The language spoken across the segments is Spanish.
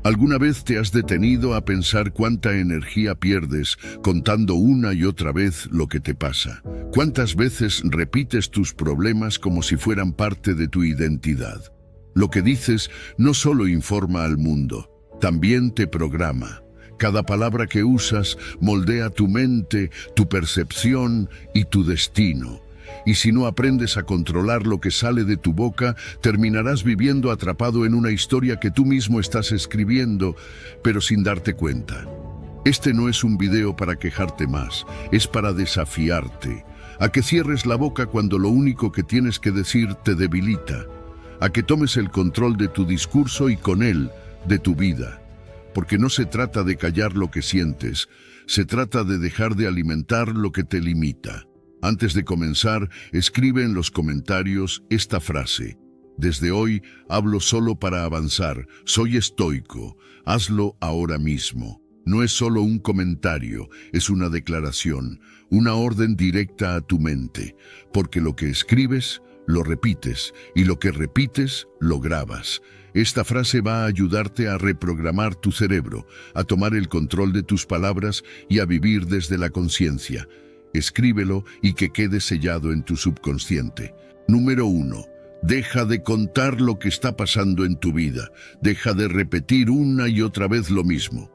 ¿Alguna vez te has detenido a pensar cuánta energía pierdes contando una y otra vez lo que te pasa? ¿Cuántas veces repites tus problemas como si fueran parte de tu identidad? Lo que dices no solo informa al mundo, también te programa. Cada palabra que usas moldea tu mente, tu percepción y tu destino. Y si no aprendes a controlar lo que sale de tu boca, terminarás viviendo atrapado en una historia que tú mismo estás escribiendo, pero sin darte cuenta. Este no es un video para quejarte más, es para desafiarte, a que cierres la boca cuando lo único que tienes que decir te debilita, a que tomes el control de tu discurso y con él, de tu vida. Porque no se trata de callar lo que sientes, se trata de dejar de alimentar lo que te limita. Antes de comenzar, escribe en los comentarios esta frase: desde hoy hablo solo para avanzar, soy estoico, hazlo ahora mismo. No es solo un comentario, es una declaración, una orden directa a tu mente, porque lo que escribes, lo repites, y lo que repites, lo grabas. Esta frase va a ayudarte a reprogramar tu cerebro, a tomar el control de tus palabras y a vivir desde la conciencia. Escríbelo y que quede sellado en tu subconsciente. Número 1. Deja de contar lo que está pasando en tu vida. Deja de repetir una y otra vez lo mismo.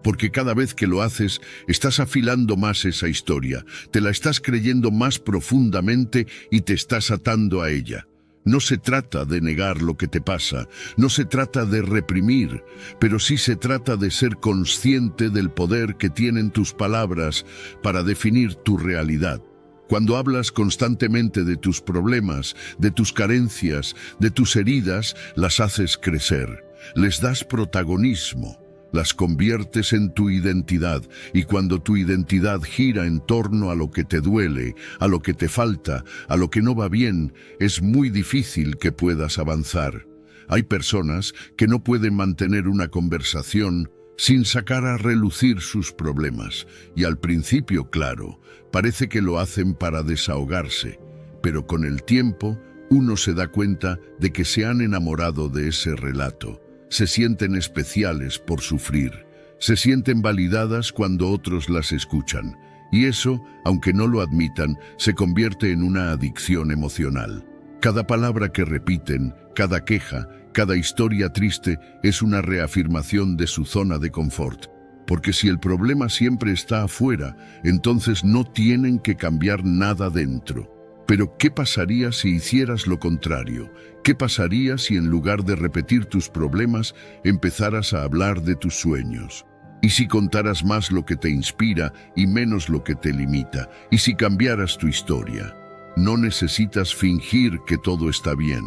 Porque cada vez que lo haces, estás afilando más esa historia, te la estás creyendo más profundamente y te estás atando a ella. No se trata de negar lo que te pasa, no se trata de reprimir, pero sí se trata de ser consciente del poder que tienen tus palabras para definir tu realidad. Cuando hablas constantemente de tus problemas, de tus carencias, de tus heridas, las haces crecer, les das protagonismo. Las conviertes en tu identidad, y cuando tu identidad gira en torno a lo que te duele, a lo que te falta, a lo que no va bien, es muy difícil que puedas avanzar. Hay personas que no pueden mantener una conversación sin sacar a relucir sus problemas, y al principio, claro, parece que lo hacen para desahogarse, pero con el tiempo uno se da cuenta de que se han enamorado de ese relato. Se sienten especiales por sufrir, se sienten validadas cuando otros las escuchan, y eso, aunque no lo admitan, se convierte en una adicción emocional. Cada palabra que repiten, cada queja, cada historia triste es una reafirmación de su zona de confort. Porque si el problema siempre está afuera, entonces no tienen que cambiar nada dentro. Pero, ¿qué pasaría si hicieras lo contrario? ¿Qué pasaría si en lugar de repetir tus problemas, empezaras a hablar de tus sueños? ¿Y si contaras más lo que te inspira y menos lo que te limita? ¿Y si cambiaras tu historia? No necesitas fingir que todo está bien.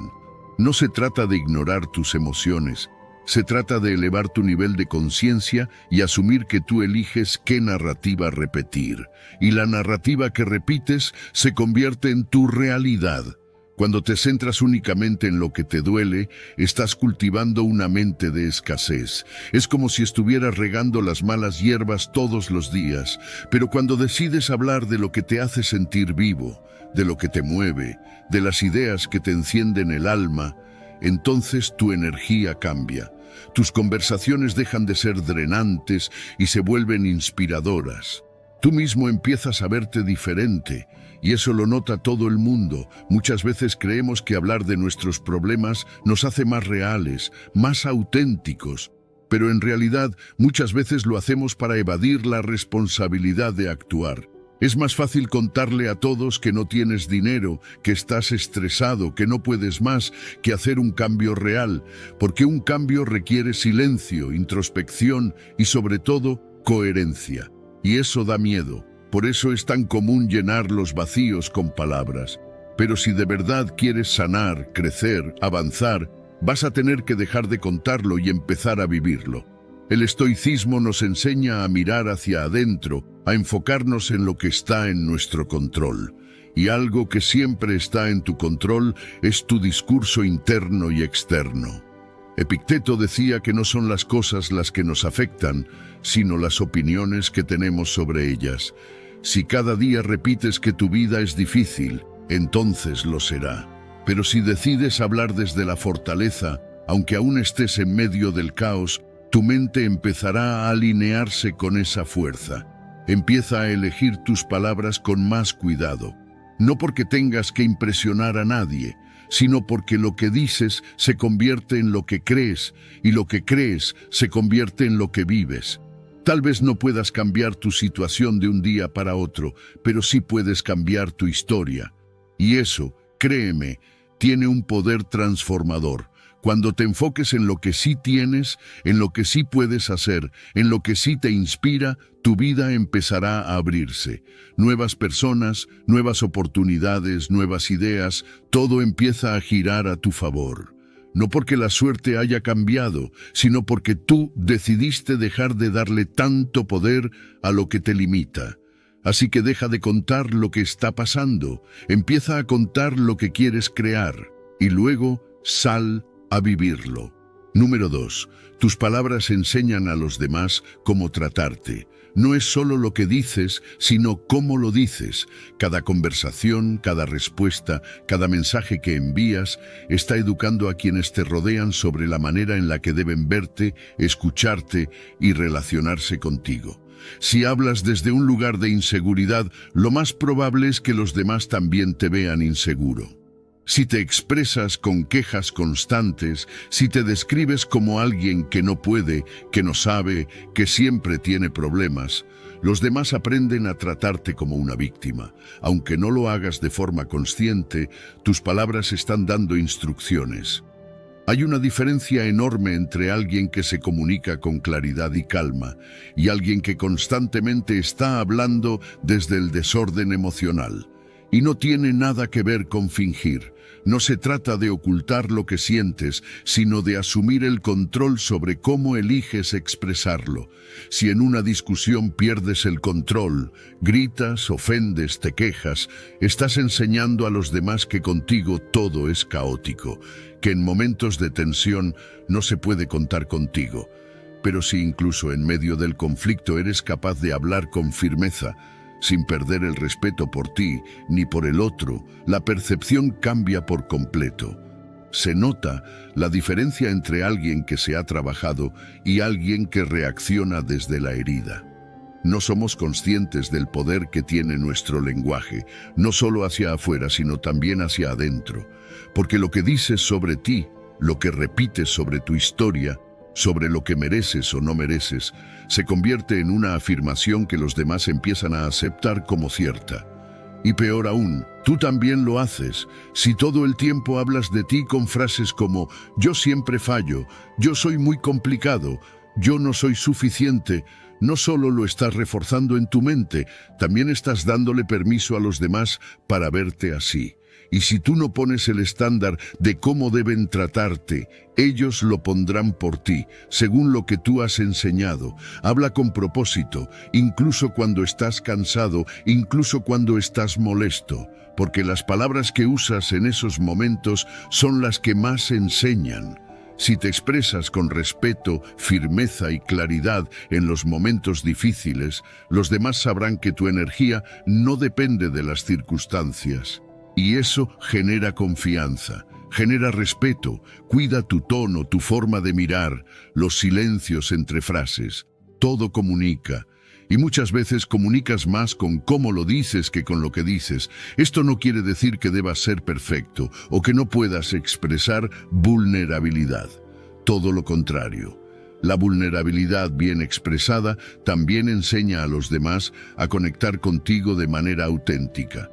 No se trata de ignorar tus emociones. Se trata de elevar tu nivel de conciencia y asumir que tú eliges qué narrativa repetir. Y la narrativa que repites se convierte en tu realidad. Cuando te centras únicamente en lo que te duele, estás cultivando una mente de escasez. Es como si estuvieras regando las malas hierbas todos los días. Pero cuando decides hablar de lo que te hace sentir vivo, de lo que te mueve, de las ideas que te encienden el alma, entonces tu energía cambia. Tus conversaciones dejan de ser drenantes y se vuelven inspiradoras. Tú mismo empiezas a verte diferente, y eso lo nota todo el mundo. Muchas veces creemos que hablar de nuestros problemas nos hace más reales, más auténticos, pero en realidad muchas veces lo hacemos para evadir la responsabilidad de actuar. Es más fácil contarle a todos que no tienes dinero, que estás estresado, que no puedes más, que hacer un cambio real, porque un cambio requiere silencio, introspección y sobre todo coherencia. Y eso da miedo. Por eso es tan común llenar los vacíos con palabras. Pero si de verdad quieres sanar, crecer, avanzar, vas a tener que dejar de contarlo y empezar a vivirlo. El estoicismo nos enseña a mirar hacia adentro, a enfocarnos en lo que está en nuestro control. Y algo que siempre está en tu control es tu discurso interno y externo. Epicteto decía que no son las cosas las que nos afectan, sino las opiniones que tenemos sobre ellas. Si cada día repites que tu vida es difícil, entonces lo será. Pero si decides hablar desde la fortaleza, aunque aún estés en medio del caos, tu mente empezará a alinearse con esa fuerza. Empieza a elegir tus palabras con más cuidado, no porque tengas que impresionar a nadie, sino porque lo que dices se convierte en lo que crees, y lo que crees se convierte en lo que vives. Tal vez no puedas cambiar tu situación de un día para otro, pero sí puedes cambiar tu historia. Y eso, créeme, tiene un poder transformador. Cuando te enfoques en lo que sí tienes, en lo que sí puedes hacer, en lo que sí te inspira, tu vida empezará a abrirse. Nuevas personas, nuevas oportunidades, nuevas ideas, todo empieza a girar a tu favor. No porque la suerte haya cambiado, sino porque tú decidiste dejar de darle tanto poder a lo que te limita. Así que deja de contar lo que está pasando, empieza a contar lo que quieres crear, y luego sal a vivirlo. Número 2. Tus palabras enseñan a los demás cómo tratarte. No es solo lo que dices, sino cómo lo dices. Cada conversación, cada respuesta, cada mensaje que envías está educando a quienes te rodean sobre la manera en la que deben verte, escucharte y relacionarse contigo. Si hablas desde un lugar de inseguridad, lo más probable es que los demás también te vean inseguro. Si te expresas con quejas constantes, si te describes como alguien que no puede, que no sabe, que siempre tiene problemas, los demás aprenden a tratarte como una víctima. Aunque no lo hagas de forma consciente, tus palabras están dando instrucciones. Hay una diferencia enorme entre alguien que se comunica con claridad y calma y alguien que constantemente está hablando desde el desorden emocional. Y no tiene nada que ver con fingir. No se trata de ocultar lo que sientes, sino de asumir el control sobre cómo eliges expresarlo. Si en una discusión pierdes el control, gritas, ofendes, te quejas, estás enseñando a los demás que contigo todo es caótico, que en momentos de tensión no se puede contar contigo. Pero si incluso en medio del conflicto eres capaz de hablar con firmeza, sin perder el respeto por ti ni por el otro, la percepción cambia por completo. Se nota la diferencia entre alguien que se ha trabajado y alguien que reacciona desde la herida. No somos conscientes del poder que tiene nuestro lenguaje, no solo hacia afuera, sino también hacia adentro. Porque lo que dices sobre ti, lo que repites sobre tu historia, sobre lo que mereces o no mereces, se convierte en una afirmación que los demás empiezan a aceptar como cierta. Y peor aún, tú también lo haces. Si todo el tiempo hablas de ti con frases como «yo siempre fallo», «yo soy muy complicado», «yo no soy suficiente», no solo lo estás reforzando en tu mente, también estás dándole permiso a los demás para verte así. Y si tú no pones el estándar de cómo deben tratarte, ellos lo pondrán por ti, según lo que tú has enseñado. Habla con propósito, incluso cuando estás cansado, incluso cuando estás molesto, porque las palabras que usas en esos momentos son las que más enseñan. Si te expresas con respeto, firmeza y claridad en los momentos difíciles, los demás sabrán que tu energía no depende de las circunstancias. Y eso genera confianza, genera respeto, cuida tu tono, tu forma de mirar, los silencios entre frases. Todo comunica. Y muchas veces comunicas más con cómo lo dices que con lo que dices. Esto no quiere decir que debas ser perfecto o que no puedas expresar vulnerabilidad. Todo lo contrario. La vulnerabilidad bien expresada también enseña a los demás a conectar contigo de manera auténtica.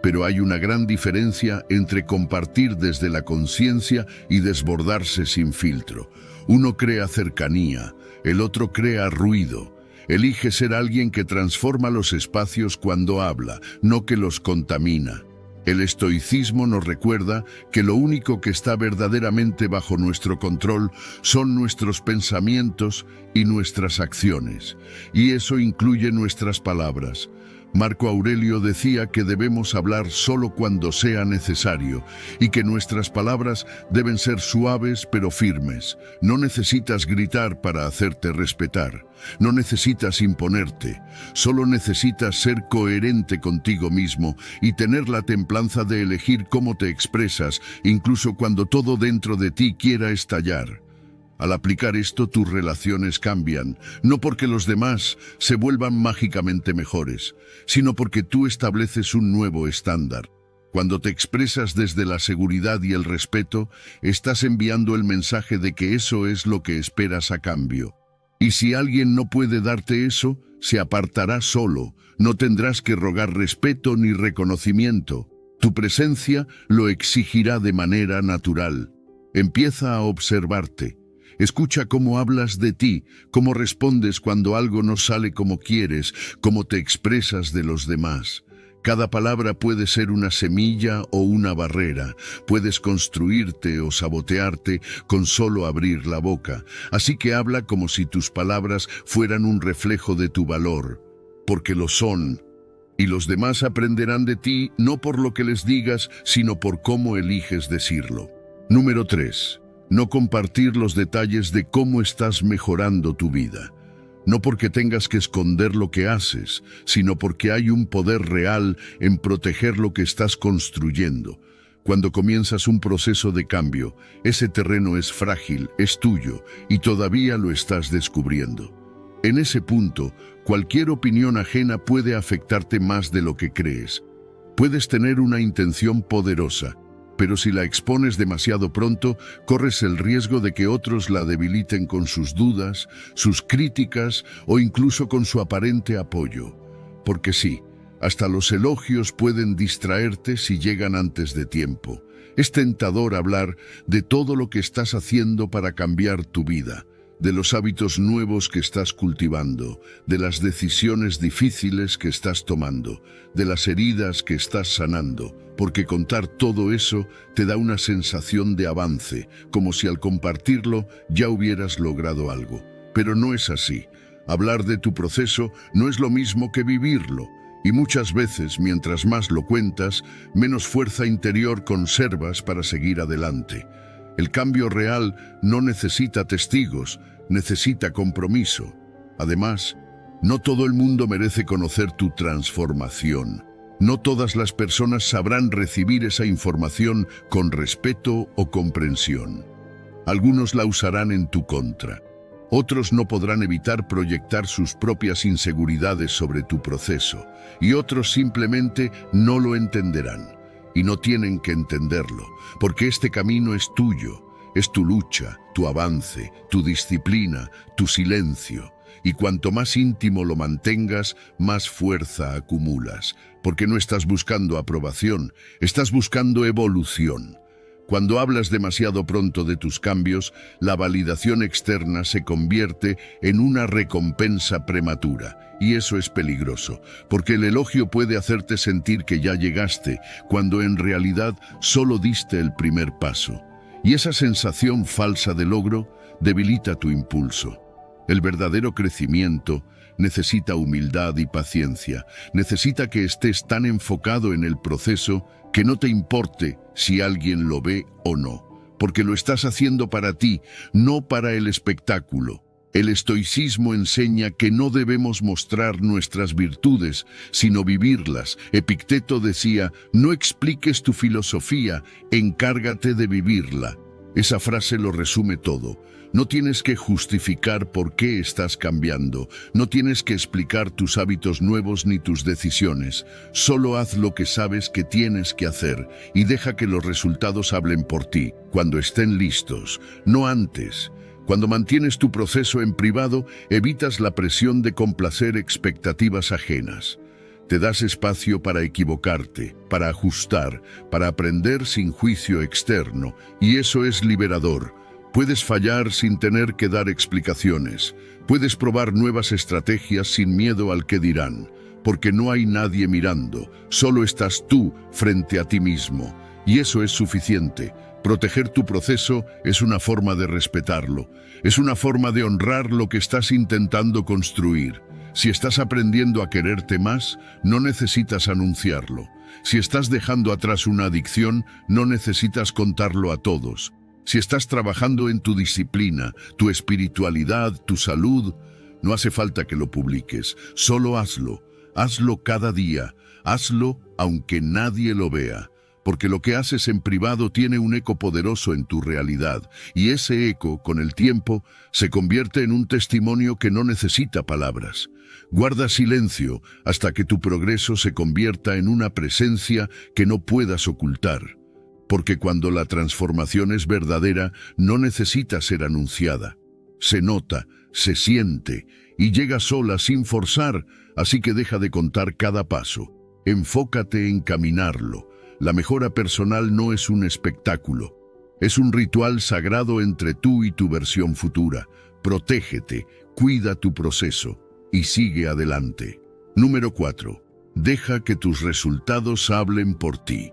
Pero hay una gran diferencia entre compartir desde la conciencia y desbordarse sin filtro. Uno crea cercanía, el otro crea ruido. Elige ser alguien que transforma los espacios cuando habla, no que los contamina. El estoicismo nos recuerda que lo único que está verdaderamente bajo nuestro control son nuestros pensamientos y nuestras acciones, y eso incluye nuestras palabras. Marco Aurelio decía que debemos hablar solo cuando sea necesario y que nuestras palabras deben ser suaves pero firmes. No necesitas gritar para hacerte respetar. No necesitas imponerte. Solo necesitas ser coherente contigo mismo y tener la templanza de elegir cómo te expresas, incluso cuando todo dentro de ti quiera estallar. Al aplicar esto, tus relaciones cambian, no porque los demás se vuelvan mágicamente mejores, sino porque tú estableces un nuevo estándar. Cuando te expresas desde la seguridad y el respeto, estás enviando el mensaje de que eso es lo que esperas a cambio. Y si alguien no puede darte eso, se apartará solo, no tendrás que rogar respeto ni reconocimiento. Tu presencia lo exigirá de manera natural. Empieza a observarte. Escucha cómo hablas de ti, cómo respondes cuando algo no sale como quieres, cómo te expresas de los demás. Cada palabra puede ser una semilla o una barrera. Puedes construirte o sabotearte con solo abrir la boca. Así que habla como si tus palabras fueran un reflejo de tu valor, porque lo son. Y los demás aprenderán de ti no por lo que les digas, sino por cómo eliges decirlo. Número 3. No compartir los detalles de cómo estás mejorando tu vida. No porque tengas que esconder lo que haces, sino porque hay un poder real en proteger lo que estás construyendo. Cuando comienzas un proceso de cambio, ese terreno es frágil, es tuyo, y todavía lo estás descubriendo. En ese punto, cualquier opinión ajena puede afectarte más de lo que crees. Puedes tener una intención poderosa, pero si la expones demasiado pronto, corres el riesgo de que otros la debiliten con sus dudas, sus críticas o incluso con su aparente apoyo. Porque sí, hasta los elogios pueden distraerte si llegan antes de tiempo. Es tentador hablar de todo lo que estás haciendo para cambiar tu vida, de los hábitos nuevos que estás cultivando, de las decisiones difíciles que estás tomando, de las heridas que estás sanando, porque contar todo eso te da una sensación de avance, como si al compartirlo ya hubieras logrado algo. Pero no es así. Hablar de tu proceso no es lo mismo que vivirlo, y muchas veces, mientras más lo cuentas, menos fuerza interior conservas para seguir adelante. El cambio real no necesita testigos, necesita compromiso. Además, no todo el mundo merece conocer tu transformación. No todas las personas sabrán recibir esa información con respeto o comprensión. Algunos la usarán en tu contra. Otros no podrán evitar proyectar sus propias inseguridades sobre tu proceso, y otros simplemente no lo entenderán. Y no tienen que entenderlo, porque este camino es tuyo, es tu lucha, tu avance, tu disciplina, tu silencio. Y cuanto más íntimo lo mantengas, más fuerza acumulas, porque no estás buscando aprobación, estás buscando evolución. Cuando hablas demasiado pronto de tus cambios, la validación externa se convierte en una recompensa prematura. Y eso es peligroso, porque el elogio puede hacerte sentir que ya llegaste, cuando en realidad solo diste el primer paso. Y esa sensación falsa de logro debilita tu impulso. El verdadero crecimiento necesita humildad y paciencia. Necesita que estés tan enfocado en el proceso que no te importe si alguien lo ve o no, porque lo estás haciendo para ti, no para el espectáculo. El estoicismo enseña que no debemos mostrar nuestras virtudes, sino vivirlas. Epicteto decía, no expliques tu filosofía, encárgate de vivirla. Esa frase lo resume todo. No tienes que justificar por qué estás cambiando, no tienes que explicar tus hábitos nuevos ni tus decisiones. Solo haz lo que sabes que tienes que hacer y deja que los resultados hablen por ti, cuando estén listos, no antes. Cuando mantienes tu proceso en privado, evitas la presión de complacer expectativas ajenas. Te das espacio para equivocarte, para ajustar, para aprender sin juicio externo, y eso es liberador. Puedes fallar sin tener que dar explicaciones. Puedes probar nuevas estrategias sin miedo al que dirán, porque no hay nadie mirando, solo estás tú frente a ti mismo, y eso es suficiente. Proteger tu proceso es una forma de respetarlo, es una forma de honrar lo que estás intentando construir. Si estás aprendiendo a quererte más, no necesitas anunciarlo. Si estás dejando atrás una adicción, no necesitas contarlo a todos. Si estás trabajando en tu disciplina, tu espiritualidad, tu salud, no hace falta que lo publiques, solo hazlo. Hazlo cada día, hazlo aunque nadie lo vea, porque lo que haces en privado tiene un eco poderoso en tu realidad, y ese eco, con el tiempo, se convierte en un testimonio que no necesita palabras. Guarda silencio hasta que tu progreso se convierta en una presencia que no puedas ocultar, porque cuando la transformación es verdadera, no necesita ser anunciada. Se nota, se siente, y llega sola sin forzar, así que deja de contar cada paso. Enfócate en caminarlo. La mejora personal no es un espectáculo, es un ritual sagrado entre tú y tu versión futura. Protégete, cuida tu proceso y sigue adelante. Número 4. Deja que tus resultados hablen por ti,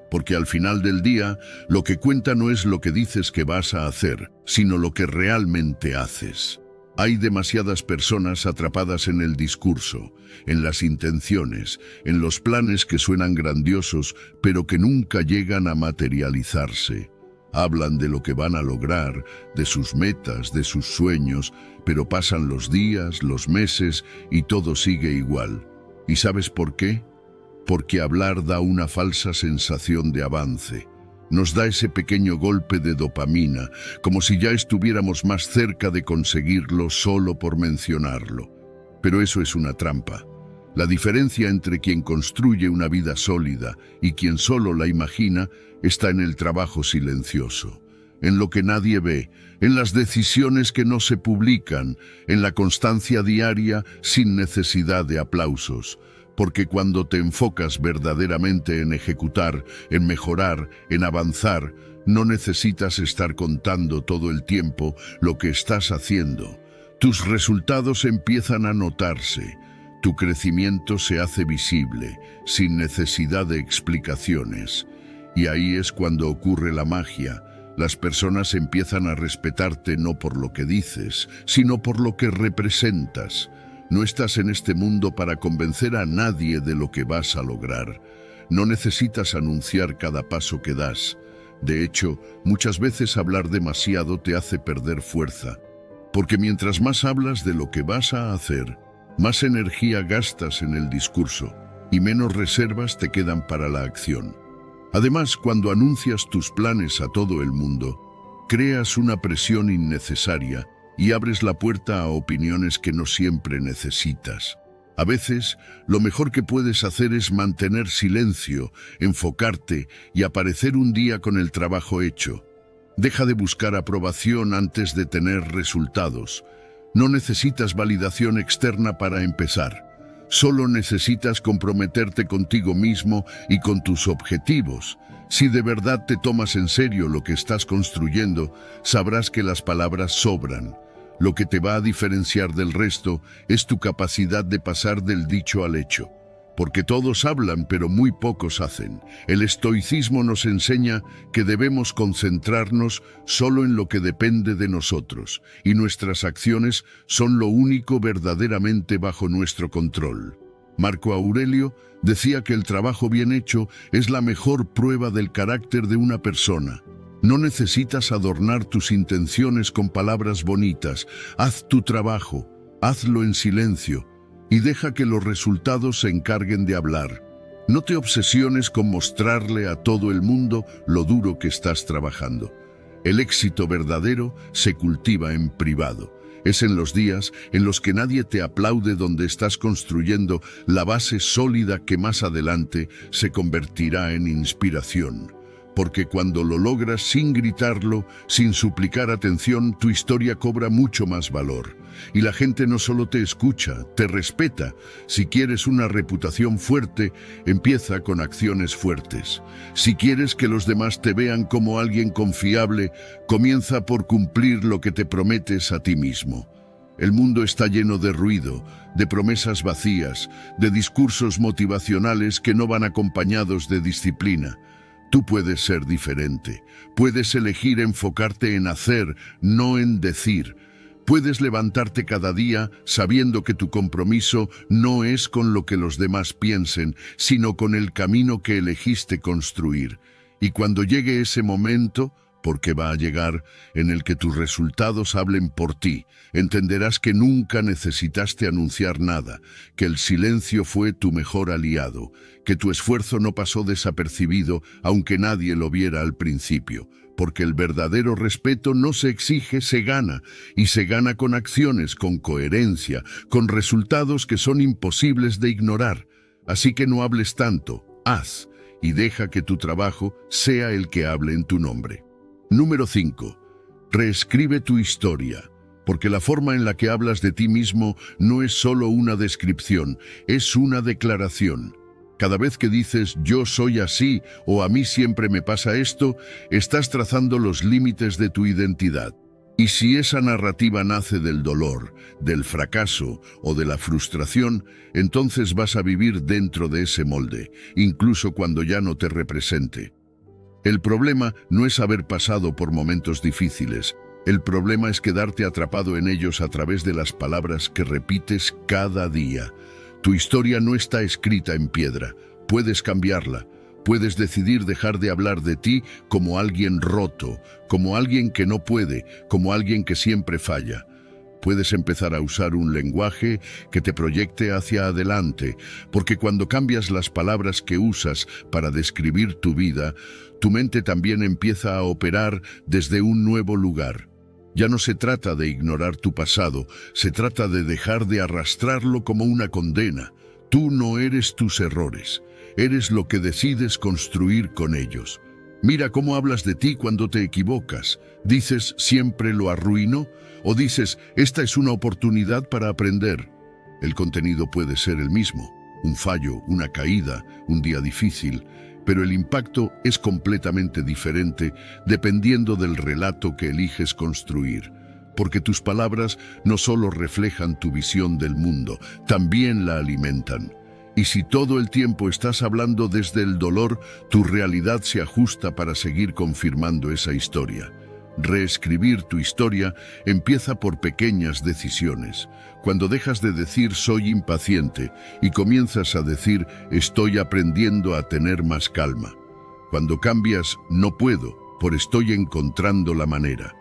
porque al final del día, lo que cuenta no es lo que dices que vas a hacer, sino lo que realmente haces. Hay demasiadas personas atrapadas en el discurso, en las intenciones, en los planes que suenan grandiosos, pero que nunca llegan a materializarse. Hablan de lo que van a lograr, de sus metas, de sus sueños, pero pasan los días, los meses y todo sigue igual. ¿Y sabes por qué? Porque hablar da una falsa sensación de avance. Nos da ese pequeño golpe de dopamina, como si ya estuviéramos más cerca de conseguirlo solo por mencionarlo. Pero eso es una trampa. La diferencia entre quien construye una vida sólida y quien solo la imagina está en el trabajo silencioso, en lo que nadie ve, en las decisiones que no se publican, en la constancia diaria sin necesidad de aplausos. Porque cuando te enfocas verdaderamente en ejecutar, en mejorar, en avanzar, no necesitas estar contando todo el tiempo lo que estás haciendo. Tus resultados empiezan a notarse, tu crecimiento se hace visible, sin necesidad de explicaciones. Y ahí es cuando ocurre la magia. Las personas empiezan a respetarte no por lo que dices, sino por lo que representas. No estás en este mundo para convencer a nadie de lo que vas a lograr. No necesitas anunciar cada paso que das. De hecho, muchas veces hablar demasiado te hace perder fuerza. Porque mientras más hablas de lo que vas a hacer, más energía gastas en el discurso y menos reservas te quedan para la acción. Además, cuando anuncias tus planes a todo el mundo, creas una presión innecesaria y abres la puerta a opiniones que no siempre necesitas. A veces, lo mejor que puedes hacer es mantener silencio, enfocarte y aparecer un día con el trabajo hecho. Deja de buscar aprobación antes de tener resultados. No necesitas validación externa para empezar. Solo necesitas comprometerte contigo mismo y con tus objetivos. Si de verdad te tomas en serio lo que estás construyendo, sabrás que las palabras sobran. Lo que te va a diferenciar del resto es tu capacidad de pasar del dicho al hecho. Porque todos hablan, pero muy pocos hacen. El estoicismo nos enseña que debemos concentrarnos solo en lo que depende de nosotros, y nuestras acciones son lo único verdaderamente bajo nuestro control. Marco Aurelio decía que el trabajo bien hecho es la mejor prueba del carácter de una persona. No necesitas adornar tus intenciones con palabras bonitas. Haz tu trabajo, hazlo en silencio y deja que los resultados se encarguen de hablar. No te obsesiones con mostrarle a todo el mundo lo duro que estás trabajando. El éxito verdadero se cultiva en privado. Es en los días en los que nadie te aplaude donde estás construyendo la base sólida que más adelante se convertirá en inspiración. Porque cuando lo logras sin gritarlo, sin suplicar atención, tu historia cobra mucho más valor. Y la gente no solo te escucha, te respeta. Si quieres una reputación fuerte, empieza con acciones fuertes. Si quieres que los demás te vean como alguien confiable, comienza por cumplir lo que te prometes a ti mismo. El mundo está lleno de ruido, de promesas vacías, de discursos motivacionales que no van acompañados de disciplina. Tú puedes ser diferente, puedes elegir enfocarte en hacer, no en decir. Puedes levantarte cada día sabiendo que tu compromiso no es con lo que los demás piensen, sino con el camino que elegiste construir. Y cuando llegue ese momento, porque va a llegar en el que tus resultados hablen por ti. Entenderás que nunca necesitaste anunciar nada, que el silencio fue tu mejor aliado, que tu esfuerzo no pasó desapercibido aunque nadie lo viera al principio, porque el verdadero respeto no se exige, se gana, y se gana con acciones, con coherencia, con resultados que son imposibles de ignorar. Así que no hables tanto, haz, y deja que tu trabajo sea el que hable en tu nombre. Número 5. Reescribe tu historia, porque la forma en la que hablas de ti mismo no es solo una descripción, es una declaración. Cada vez que dices yo soy así o a mí siempre me pasa esto, estás trazando los límites de tu identidad. Y si esa narrativa nace del dolor, del fracaso o de la frustración, entonces vas a vivir dentro de ese molde, incluso cuando ya no te represente. El problema no es haber pasado por momentos difíciles. El problema es quedarte atrapado en ellos a través de las palabras que repites cada día. Tu historia no está escrita en piedra. Puedes cambiarla. Puedes decidir dejar de hablar de ti como alguien roto, como alguien que no puede, como alguien que siempre falla. Puedes empezar a usar un lenguaje que te proyecte hacia adelante, porque cuando cambias las palabras que usas para describir tu vida, tu mente también empieza a operar desde un nuevo lugar. Ya no se trata de ignorar tu pasado, se trata de dejar de arrastrarlo como una condena. Tú no eres tus errores, eres lo que decides construir con ellos. Mira cómo hablas de ti cuando te equivocas. ¿Dices siempre lo arruino? ¿O dices esta es una oportunidad para aprender? El contenido puede ser el mismo, un fallo, una caída, un día difícil, pero el impacto es completamente diferente dependiendo del relato que eliges construir. Porque tus palabras no solo reflejan tu visión del mundo, también la alimentan. Y si todo el tiempo estás hablando desde el dolor, tu realidad se ajusta para seguir confirmando esa historia. Reescribir tu historia empieza por pequeñas decisiones. Cuando dejas de decir soy impaciente y comienzas a decir estoy aprendiendo a tener más calma. Cuando cambias no puedo por estoy encontrando la manera.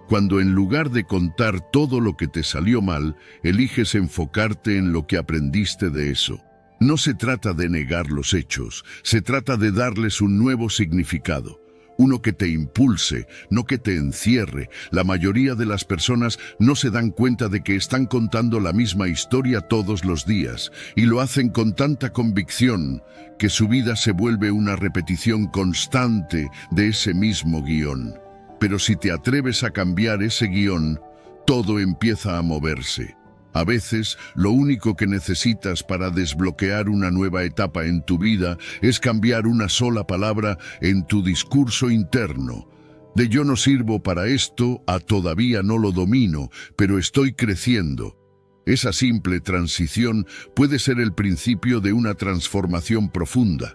Cuando en lugar de contar todo lo que te salió mal, eliges enfocarte en lo que aprendiste de eso. No se trata de negar los hechos, se trata de darles un nuevo significado. Uno que te impulse, no que te encierre. La mayoría de las personas no se dan cuenta de que están contando la misma historia todos los días y lo hacen con tanta convicción que su vida se vuelve una repetición constante de ese mismo guión. Pero si te atreves a cambiar ese guión, todo empieza a moverse. A veces, lo único que necesitas para desbloquear una nueva etapa en tu vida es cambiar una sola palabra en tu discurso interno. De yo no sirvo para esto a todavía no lo domino, pero estoy creciendo. Esa simple transición puede ser el principio de una transformación profunda.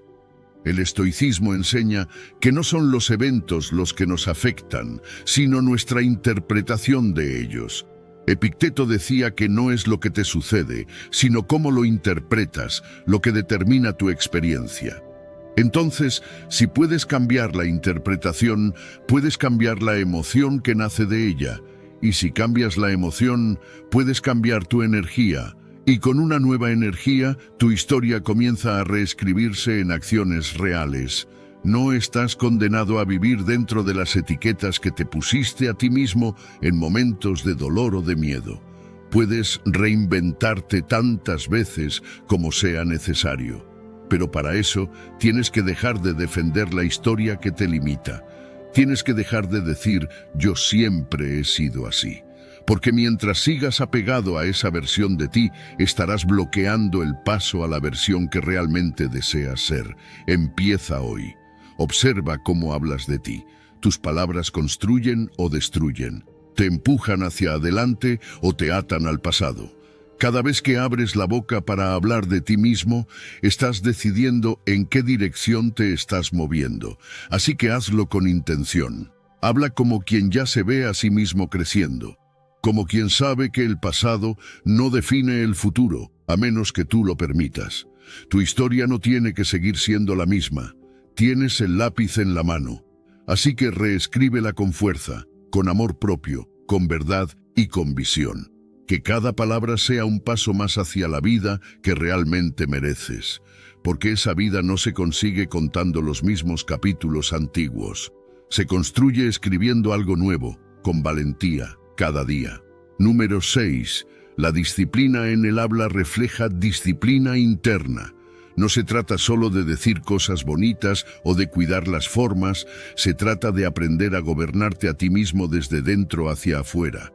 El estoicismo enseña que no son los eventos los que nos afectan, sino nuestra interpretación de ellos. Epicteto decía que no es lo que te sucede, sino cómo lo interpretas, lo que determina tu experiencia. Entonces, si puedes cambiar la interpretación, puedes cambiar la emoción que nace de ella. Y si cambias la emoción, puedes cambiar tu energía. Y con una nueva energía, tu historia comienza a reescribirse en acciones reales. No estás condenado a vivir dentro de las etiquetas que te pusiste a ti mismo en momentos de dolor o de miedo. Puedes reinventarte tantas veces como sea necesario. Pero para eso tienes que dejar de defender la historia que te limita. Tienes que dejar de decir yo siempre he sido así. Porque mientras sigas apegado a esa versión de ti, estarás bloqueando el paso a la versión que realmente deseas ser. Empieza hoy. Observa cómo hablas de ti. Tus palabras construyen o destruyen. Te empujan hacia adelante o te atan al pasado. Cada vez que abres la boca para hablar de ti mismo, estás decidiendo en qué dirección te estás moviendo. Así que hazlo con intención. Habla como quien ya se ve a sí mismo creciendo. Como quien sabe que el pasado no define el futuro, a menos que tú lo permitas. Tu historia no tiene que seguir siendo la misma. Tienes el lápiz en la mano. Así que reescríbela con fuerza, con amor propio, con verdad y con visión. Que cada palabra sea un paso más hacia la vida que realmente mereces, porque esa vida no se consigue contando los mismos capítulos antiguos. Se construye escribiendo algo nuevo, con valentía, cada día. Número 6. La disciplina en el habla refleja disciplina interna. No se trata solo de decir cosas bonitas o de cuidar las formas, se trata de aprender a gobernarte a ti mismo desde dentro hacia afuera.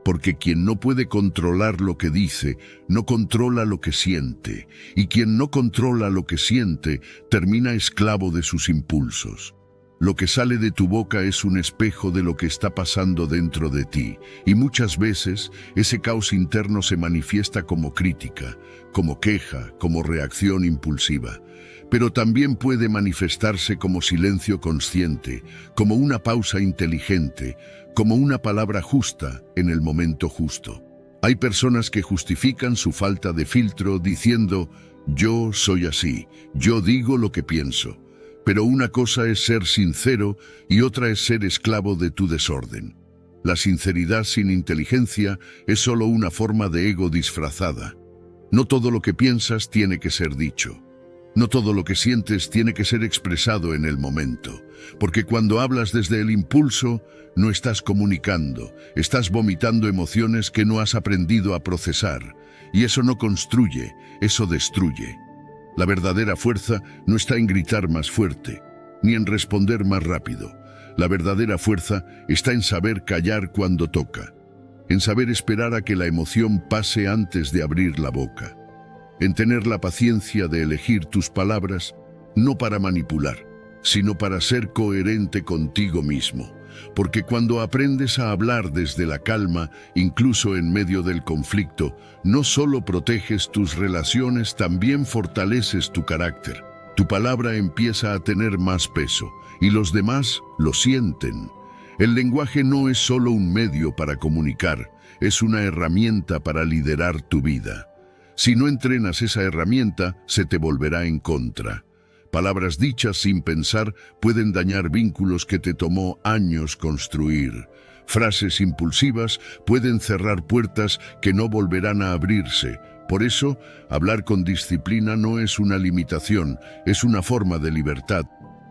Porque quien no puede controlar lo que dice, no controla lo que siente, y quien no controla lo que siente, termina esclavo de sus impulsos. Lo que sale de tu boca es un espejo de lo que está pasando dentro de ti, y muchas veces ese caos interno se manifiesta como crítica, como queja, como reacción impulsiva. Pero también puede manifestarse como silencio consciente, como una pausa inteligente, como una palabra justa en el momento justo. Hay personas que justifican su falta de filtro diciendo, yo soy así, yo digo lo que pienso. Pero una cosa es ser sincero y otra es ser esclavo de tu desorden. La sinceridad sin inteligencia es solo una forma de ego disfrazada. No todo lo que piensas tiene que ser dicho. No todo lo que sientes tiene que ser expresado en el momento, porque cuando hablas desde el impulso, no estás comunicando, estás vomitando emociones que no has aprendido a procesar, y eso no construye, eso destruye. La verdadera fuerza no está en gritar más fuerte, ni en responder más rápido. La verdadera fuerza está en saber callar cuando toca, en saber esperar a que la emoción pase antes de abrir la boca, en tener la paciencia de elegir tus palabras, no para manipular, sino para ser coherente contigo mismo. Porque cuando aprendes a hablar desde la calma, incluso en medio del conflicto, no solo proteges tus relaciones, también fortaleces tu carácter. Tu palabra empieza a tener más peso, y los demás lo sienten. El lenguaje no es solo un medio para comunicar, es una herramienta para liderar tu vida. Si no entrenas esa herramienta, se te volverá en contra. Palabras dichas sin pensar pueden dañar vínculos que te tomó años construir. Frases impulsivas pueden cerrar puertas que no volverán a abrirse. Por eso, hablar con disciplina no es una limitación, es una forma de libertad.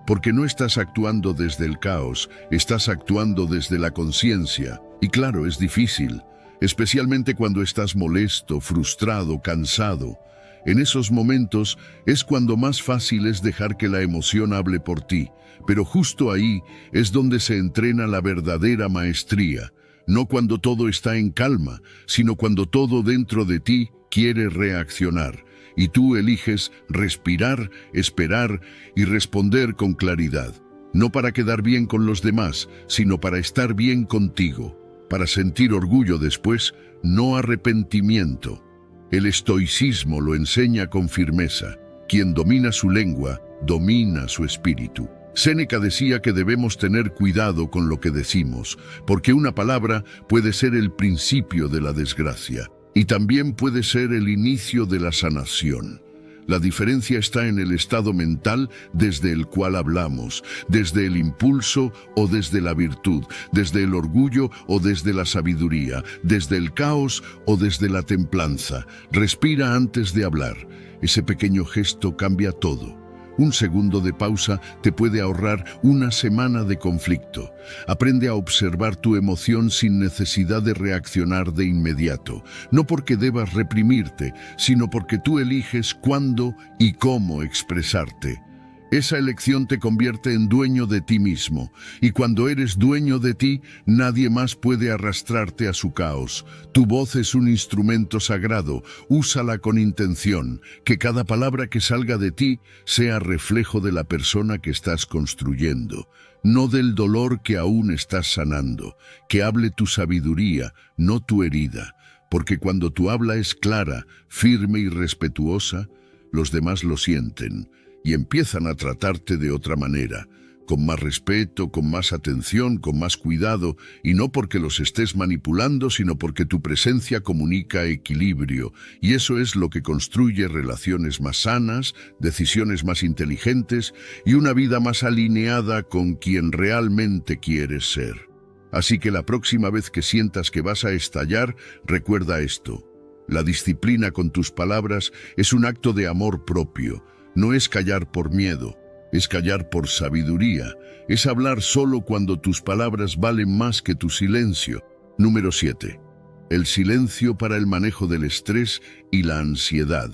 Porque no estás actuando desde el caos, estás actuando desde la conciencia. Y claro, es difícil, especialmente cuando estás molesto, frustrado, cansado. En esos momentos es cuando más fácil es dejar que la emoción hable por ti, pero justo ahí es donde se entrena la verdadera maestría, no cuando todo está en calma, sino cuando todo dentro de ti quiere reaccionar, y tú eliges respirar, esperar y responder con claridad, no para quedar bien con los demás, sino para estar bien contigo, para sentir orgullo después, no arrepentimiento. El estoicismo lo enseña con firmeza. Quien domina su lengua, domina su espíritu. Séneca decía que debemos tener cuidado con lo que decimos, porque una palabra puede ser el principio de la desgracia, y también puede ser el inicio de la sanación. La diferencia está en el estado mental desde el cual hablamos, desde el impulso o desde la virtud, desde el orgullo o desde la sabiduría, desde el caos o desde la templanza. Respira antes de hablar. Ese pequeño gesto cambia todo. Un segundo de pausa te puede ahorrar una semana de conflicto. Aprende a observar tu emoción sin necesidad de reaccionar de inmediato. No porque debas reprimirte, sino porque tú eliges cuándo y cómo expresarte. Esa elección te convierte en dueño de ti mismo, y cuando eres dueño de ti, nadie más puede arrastrarte a su caos. Tu voz es un instrumento sagrado, úsala con intención, que cada palabra que salga de ti sea reflejo de la persona que estás construyendo, no del dolor que aún estás sanando, que hable tu sabiduría, no tu herida, porque cuando tu habla es clara, firme y respetuosa, los demás lo sienten, y empiezan a tratarte de otra manera, con más respeto, con más atención, con más cuidado, y no porque los estés manipulando, sino porque tu presencia comunica equilibrio, y eso es lo que construye relaciones más sanas, decisiones más inteligentes y una vida más alineada con quien realmente quieres ser. Así que la próxima vez que sientas que vas a estallar, recuerda esto. La disciplina con tus palabras es un acto de amor propio. No es callar por miedo, es callar por sabiduría. Es hablar solo cuando tus palabras valen más que tu silencio. Número 7. El silencio para el manejo del estrés y la ansiedad.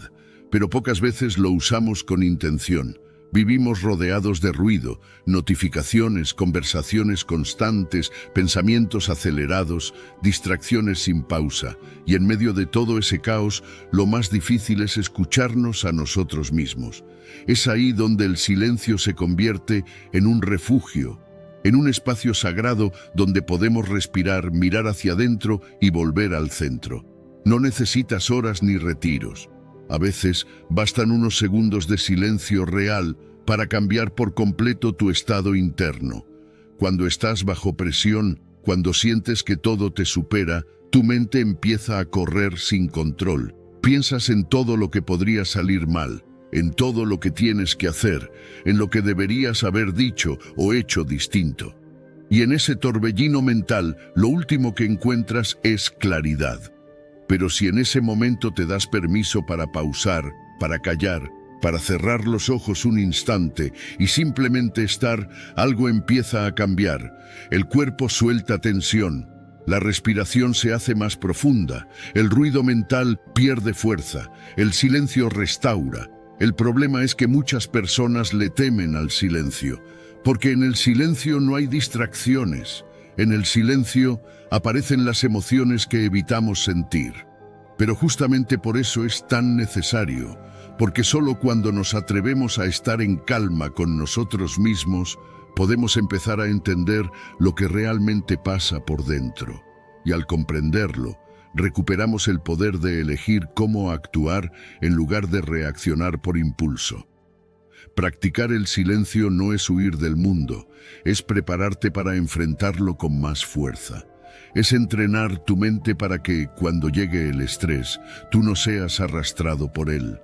Pero pocas veces lo usamos con intención. Vivimos rodeados de ruido, notificaciones, conversaciones constantes, pensamientos acelerados, distracciones sin pausa. Y en medio de todo ese caos, lo más difícil es escucharnos a nosotros mismos. Es ahí donde el silencio se convierte en un refugio, en un espacio sagrado donde podemos respirar, mirar hacia adentro y volver al centro. No necesitas horas ni retiros. A veces bastan unos segundos de silencio real para cambiar por completo tu estado interno. Cuando estás bajo presión, cuando sientes que todo te supera, tu mente empieza a correr sin control. Piensas en todo lo que podría salir mal, en todo lo que tienes que hacer, en lo que deberías haber dicho o hecho distinto. Y en ese torbellino mental, lo último que encuentras es claridad. Pero si en ese momento te das permiso para pausar, para callar, para cerrar los ojos un instante y simplemente estar, algo empieza a cambiar. El cuerpo suelta tensión, la respiración se hace más profunda, el ruido mental pierde fuerza, el silencio restaura. El problema es que muchas personas le temen al silencio, porque en el silencio no hay distracciones. En el silencio aparecen las emociones que evitamos sentir. Pero justamente por eso es tan necesario, porque solo cuando nos atrevemos a estar en calma con nosotros mismos, podemos empezar a entender lo que realmente pasa por dentro. Y al comprenderlo, recuperamos el poder de elegir cómo actuar en lugar de reaccionar por impulso. Practicar el silencio no es huir del mundo, es prepararte para enfrentarlo con más fuerza. Es entrenar tu mente para que, cuando llegue el estrés, tú no seas arrastrado por él.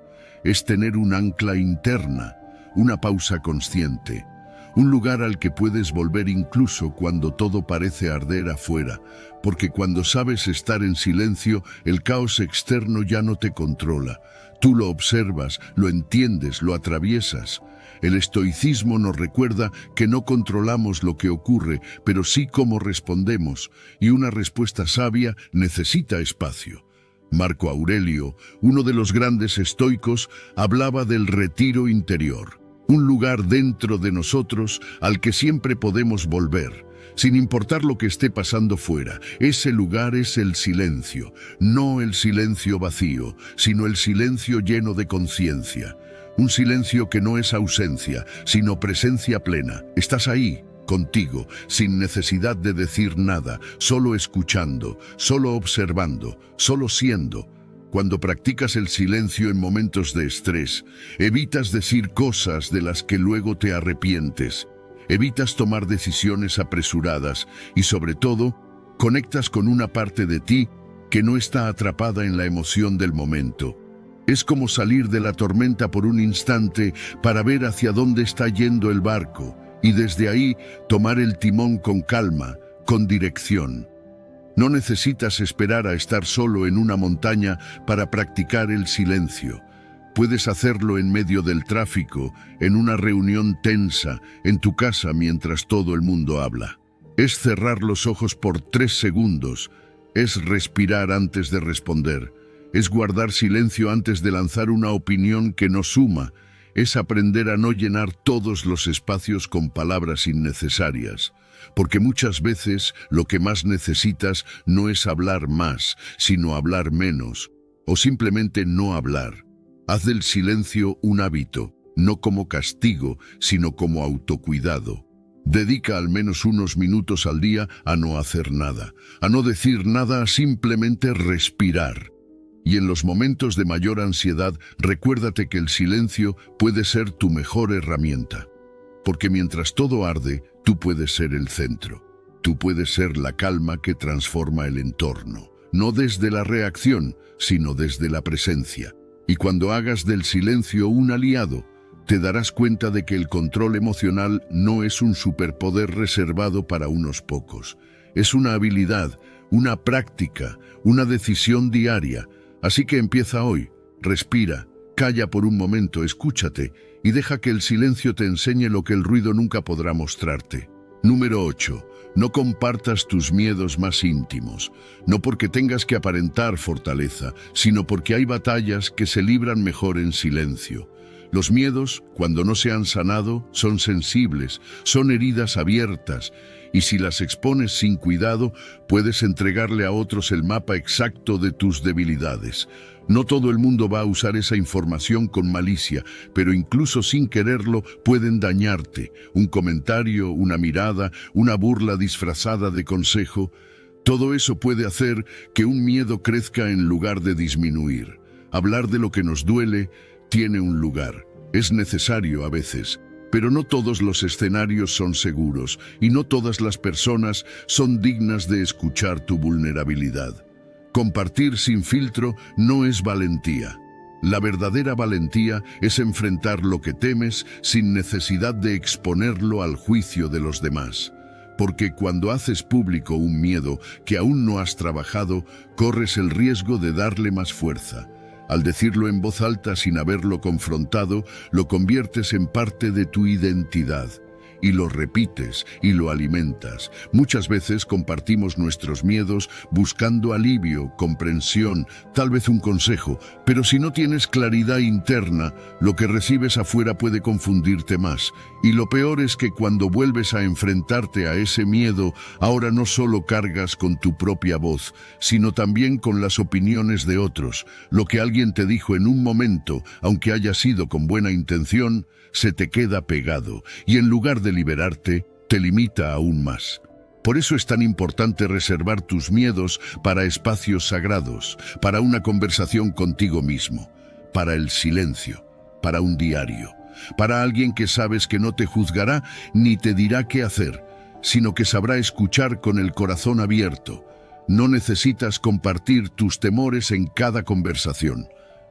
Es tener un ancla interna, una pausa consciente, un lugar al que puedes volver incluso cuando todo parece arder afuera, porque cuando sabes estar en silencio, el caos externo ya no te controla. Tú lo observas, lo entiendes, lo atraviesas. El estoicismo nos recuerda que no controlamos lo que ocurre, pero sí cómo respondemos, y una respuesta sabia necesita espacio. Marco Aurelio, uno de los grandes estoicos, hablaba del retiro interior, un lugar dentro de nosotros al que siempre podemos volver, sin importar lo que esté pasando fuera. Ese lugar es el silencio, no el silencio vacío, sino el silencio lleno de conciencia. Un silencio que no es ausencia, sino presencia plena. Estás ahí, contigo, sin necesidad de decir nada, solo escuchando, solo observando, solo siendo. Cuando practicas el silencio en momentos de estrés, evitas decir cosas de las que luego te arrepientes. Evitas tomar decisiones apresuradas y, sobre todo, conectas con una parte de ti que no está atrapada en la emoción del momento. Es como salir de la tormenta por un instante para ver hacia dónde está yendo el barco y desde ahí tomar el timón con calma, con dirección. No necesitas esperar a estar solo en una montaña para practicar el silencio. Puedes hacerlo en medio del tráfico, en una reunión tensa, en tu casa mientras todo el mundo habla. Es cerrar los ojos por 3 segundos, es respirar antes de responder, es guardar silencio antes de lanzar una opinión que no suma, es aprender a no llenar todos los espacios con palabras innecesarias, porque muchas veces lo que más necesitas no es hablar más, sino hablar menos, o simplemente no hablar. Haz del silencio un hábito, no como castigo, sino como autocuidado. Dedica al menos unos minutos al día a no hacer nada, a no decir nada, a simplemente respirar. Y en los momentos de mayor ansiedad, recuérdate que el silencio puede ser tu mejor herramienta. porque mientras todo arde, tú puedes ser el centro. Tú puedes ser la calma que transforma el entorno, no desde la reacción, sino desde la presencia. Y cuando hagas del silencio un aliado, te darás cuenta de que el control emocional no es un superpoder reservado para unos pocos. Es una habilidad, una práctica, una decisión diaria. Así que empieza hoy, respira, calla por un momento, escúchate y deja que el silencio te enseñe lo que el ruido nunca podrá mostrarte. Número 8. No compartas tus miedos más íntimos, no porque tengas que aparentar fortaleza, sino porque hay batallas que se libran mejor en silencio. Los miedos, cuando no se han sanado, son sensibles, son heridas abiertas, y si las expones sin cuidado, puedes entregarle a otros el mapa exacto de tus debilidades. No todo el mundo va a usar esa información con malicia, pero incluso sin quererlo pueden dañarte. Un comentario, una mirada, una burla disfrazada de consejo, todo eso puede hacer que un miedo crezca en lugar de disminuir. Hablar de lo que nos duele tiene un lugar. Es necesario a veces, pero no todos los escenarios son seguros y no todas las personas son dignas de escuchar tu vulnerabilidad. Compartir sin filtro no es valentía. La verdadera valentía es enfrentar lo que temes sin necesidad de exponerlo al juicio de los demás. Porque cuando haces público un miedo que aún no has trabajado, corres el riesgo de darle más fuerza. Al decirlo en voz alta sin haberlo confrontado, lo conviertes en parte de tu identidad. Y lo repites y lo alimentas. Muchas veces compartimos nuestros miedos buscando alivio, comprensión, tal vez un consejo, pero si no tienes claridad interna, lo que recibes afuera puede confundirte más. Y lo peor es que cuando vuelves a enfrentarte a ese miedo, ahora no solo cargas con tu propia voz, sino también con las opiniones de otros. Lo que alguien te dijo en un momento, aunque haya sido con buena intención, se te queda pegado y en lugar de liberarte, te limita aún más. Por eso es tan importante reservar tus miedos para espacios sagrados, para una conversación contigo mismo, para el silencio, para un diario, para alguien que sabes que no te juzgará ni te dirá qué hacer, sino que sabrá escuchar con el corazón abierto. No necesitas compartir tus temores en cada conversación.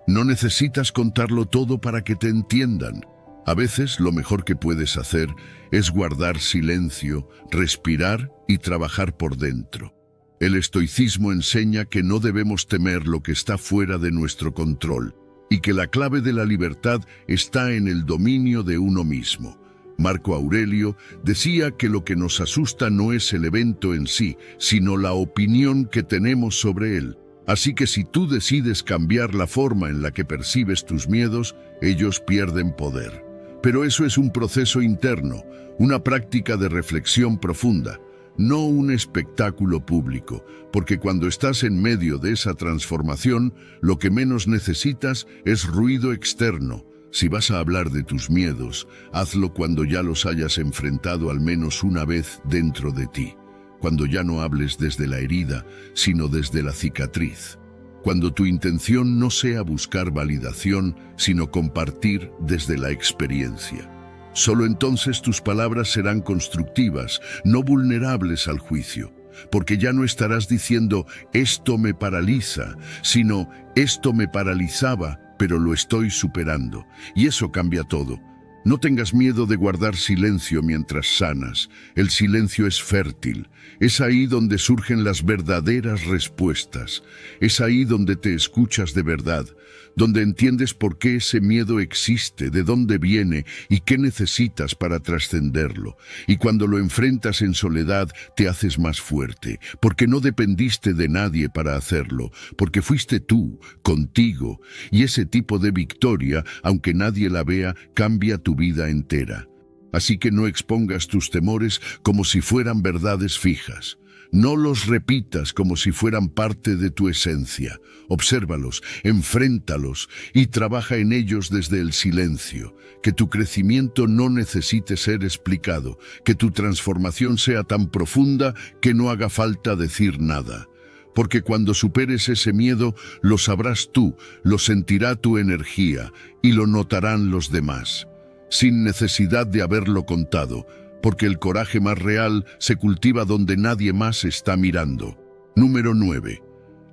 No necesitas contarlo todo para que te entiendan. A veces lo mejor que puedes hacer es guardar silencio, respirar y trabajar por dentro. El estoicismo enseña que no debemos temer lo que está fuera de nuestro control y que la clave de la libertad está en el dominio de uno mismo. Marco Aurelio decía que lo que nos asusta no es el evento en sí, sino la opinión que tenemos sobre él. Así que si tú decides cambiar la forma en la que percibes tus miedos, ellos pierden poder. Pero eso es un proceso interno, una práctica de reflexión profunda, no un espectáculo público, porque cuando estás en medio de esa transformación, lo que menos necesitas es ruido externo. Si vas a hablar de tus miedos, hazlo cuando ya los hayas enfrentado al menos una vez dentro de ti, cuando ya no hables desde la herida, sino desde la cicatriz. Cuando tu intención no sea buscar validación, sino compartir desde la experiencia. Solo entonces tus palabras serán constructivas, no vulnerables al juicio, porque ya no estarás diciendo «esto me paraliza», sino «esto me paralizaba, pero lo estoy superando». Y eso cambia todo. No tengas miedo de guardar silencio mientras sanas. El silencio es fértil. Es ahí donde surgen las verdaderas respuestas. Es ahí donde te escuchas de verdad, donde entiendes por qué ese miedo existe, de dónde viene y qué necesitas para trascenderlo. Y cuando lo enfrentas en soledad, te haces más fuerte, porque no dependiste de nadie para hacerlo, porque fuiste tú, contigo. Y ese tipo de victoria, aunque nadie la vea, cambia tu vida entera. Así que no expongas tus temores como si fueran verdades fijas. No los repitas como si fueran parte de tu esencia. Obsérvalos, enfréntalos y trabaja en ellos desde el silencio. Que tu crecimiento no necesite ser explicado, que tu transformación sea tan profunda que no haga falta decir nada. Porque cuando superes ese miedo, lo sabrás tú, lo sentirá tu energía y lo notarán los demás. sin necesidad de haberlo contado, porque el coraje más real se cultiva donde nadie más está mirando. Número 9.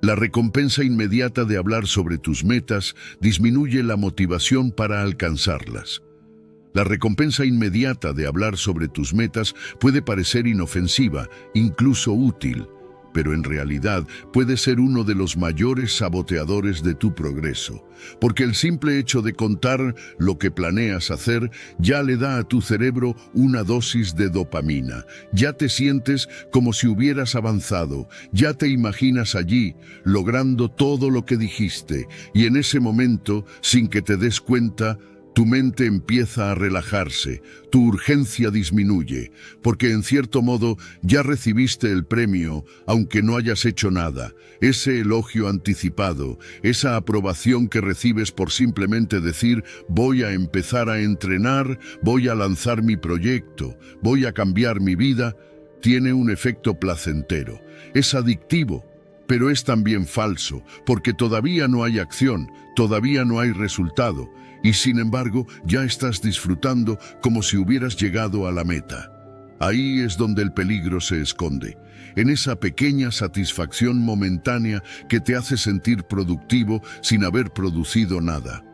La recompensa inmediata de hablar sobre tus metas disminuye la motivación para alcanzarlas. La recompensa inmediata de hablar sobre tus metas puede parecer inofensiva, incluso útil, pero en realidad puede ser uno de los mayores saboteadores de tu progreso, porque el simple hecho de contar lo que planeas hacer ya le da a tu cerebro una dosis de dopamina. Ya te sientes como si hubieras avanzado, ya te imaginas allí, logrando todo lo que dijiste, y en ese momento, sin que te des cuenta, tu mente empieza a relajarse, tu urgencia disminuye, porque en cierto modo ya recibiste el premio, aunque no hayas hecho nada. Ese elogio anticipado, esa aprobación que recibes por simplemente decir voy a empezar a entrenar, voy a lanzar mi proyecto, voy a cambiar mi vida, tiene un efecto placentero. Es adictivo, pero es también falso, porque todavía no hay acción, todavía no hay resultado, y sin embargo ya estás disfrutando como si hubieras llegado a la meta. Ahí es donde el peligro se esconde, en esa pequeña satisfacción momentánea que te hace sentir productivo sin haber producido nada.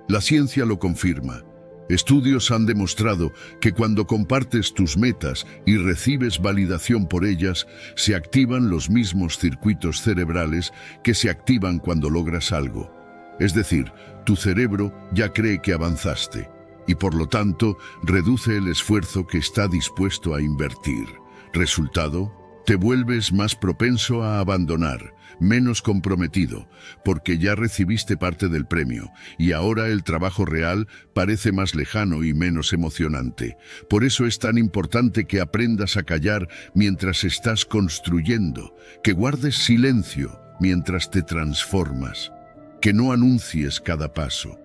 La ciencia lo confirma. Estudios han demostrado que cuando compartes tus metas y recibes validación por ellas, se activan los mismos circuitos cerebrales que se activan cuando logras algo. Es decir, tu cerebro ya cree que avanzaste y por lo tanto reduce el esfuerzo que está dispuesto a invertir. Resultado, te vuelves más propenso a abandonar, menos comprometido, porque ya recibiste parte del premio y ahora el trabajo real parece más lejano y menos emocionante. Por eso es tan importante que aprendas a callar mientras estás construyendo, que guardes silencio mientras te transformas, que no anuncies cada paso.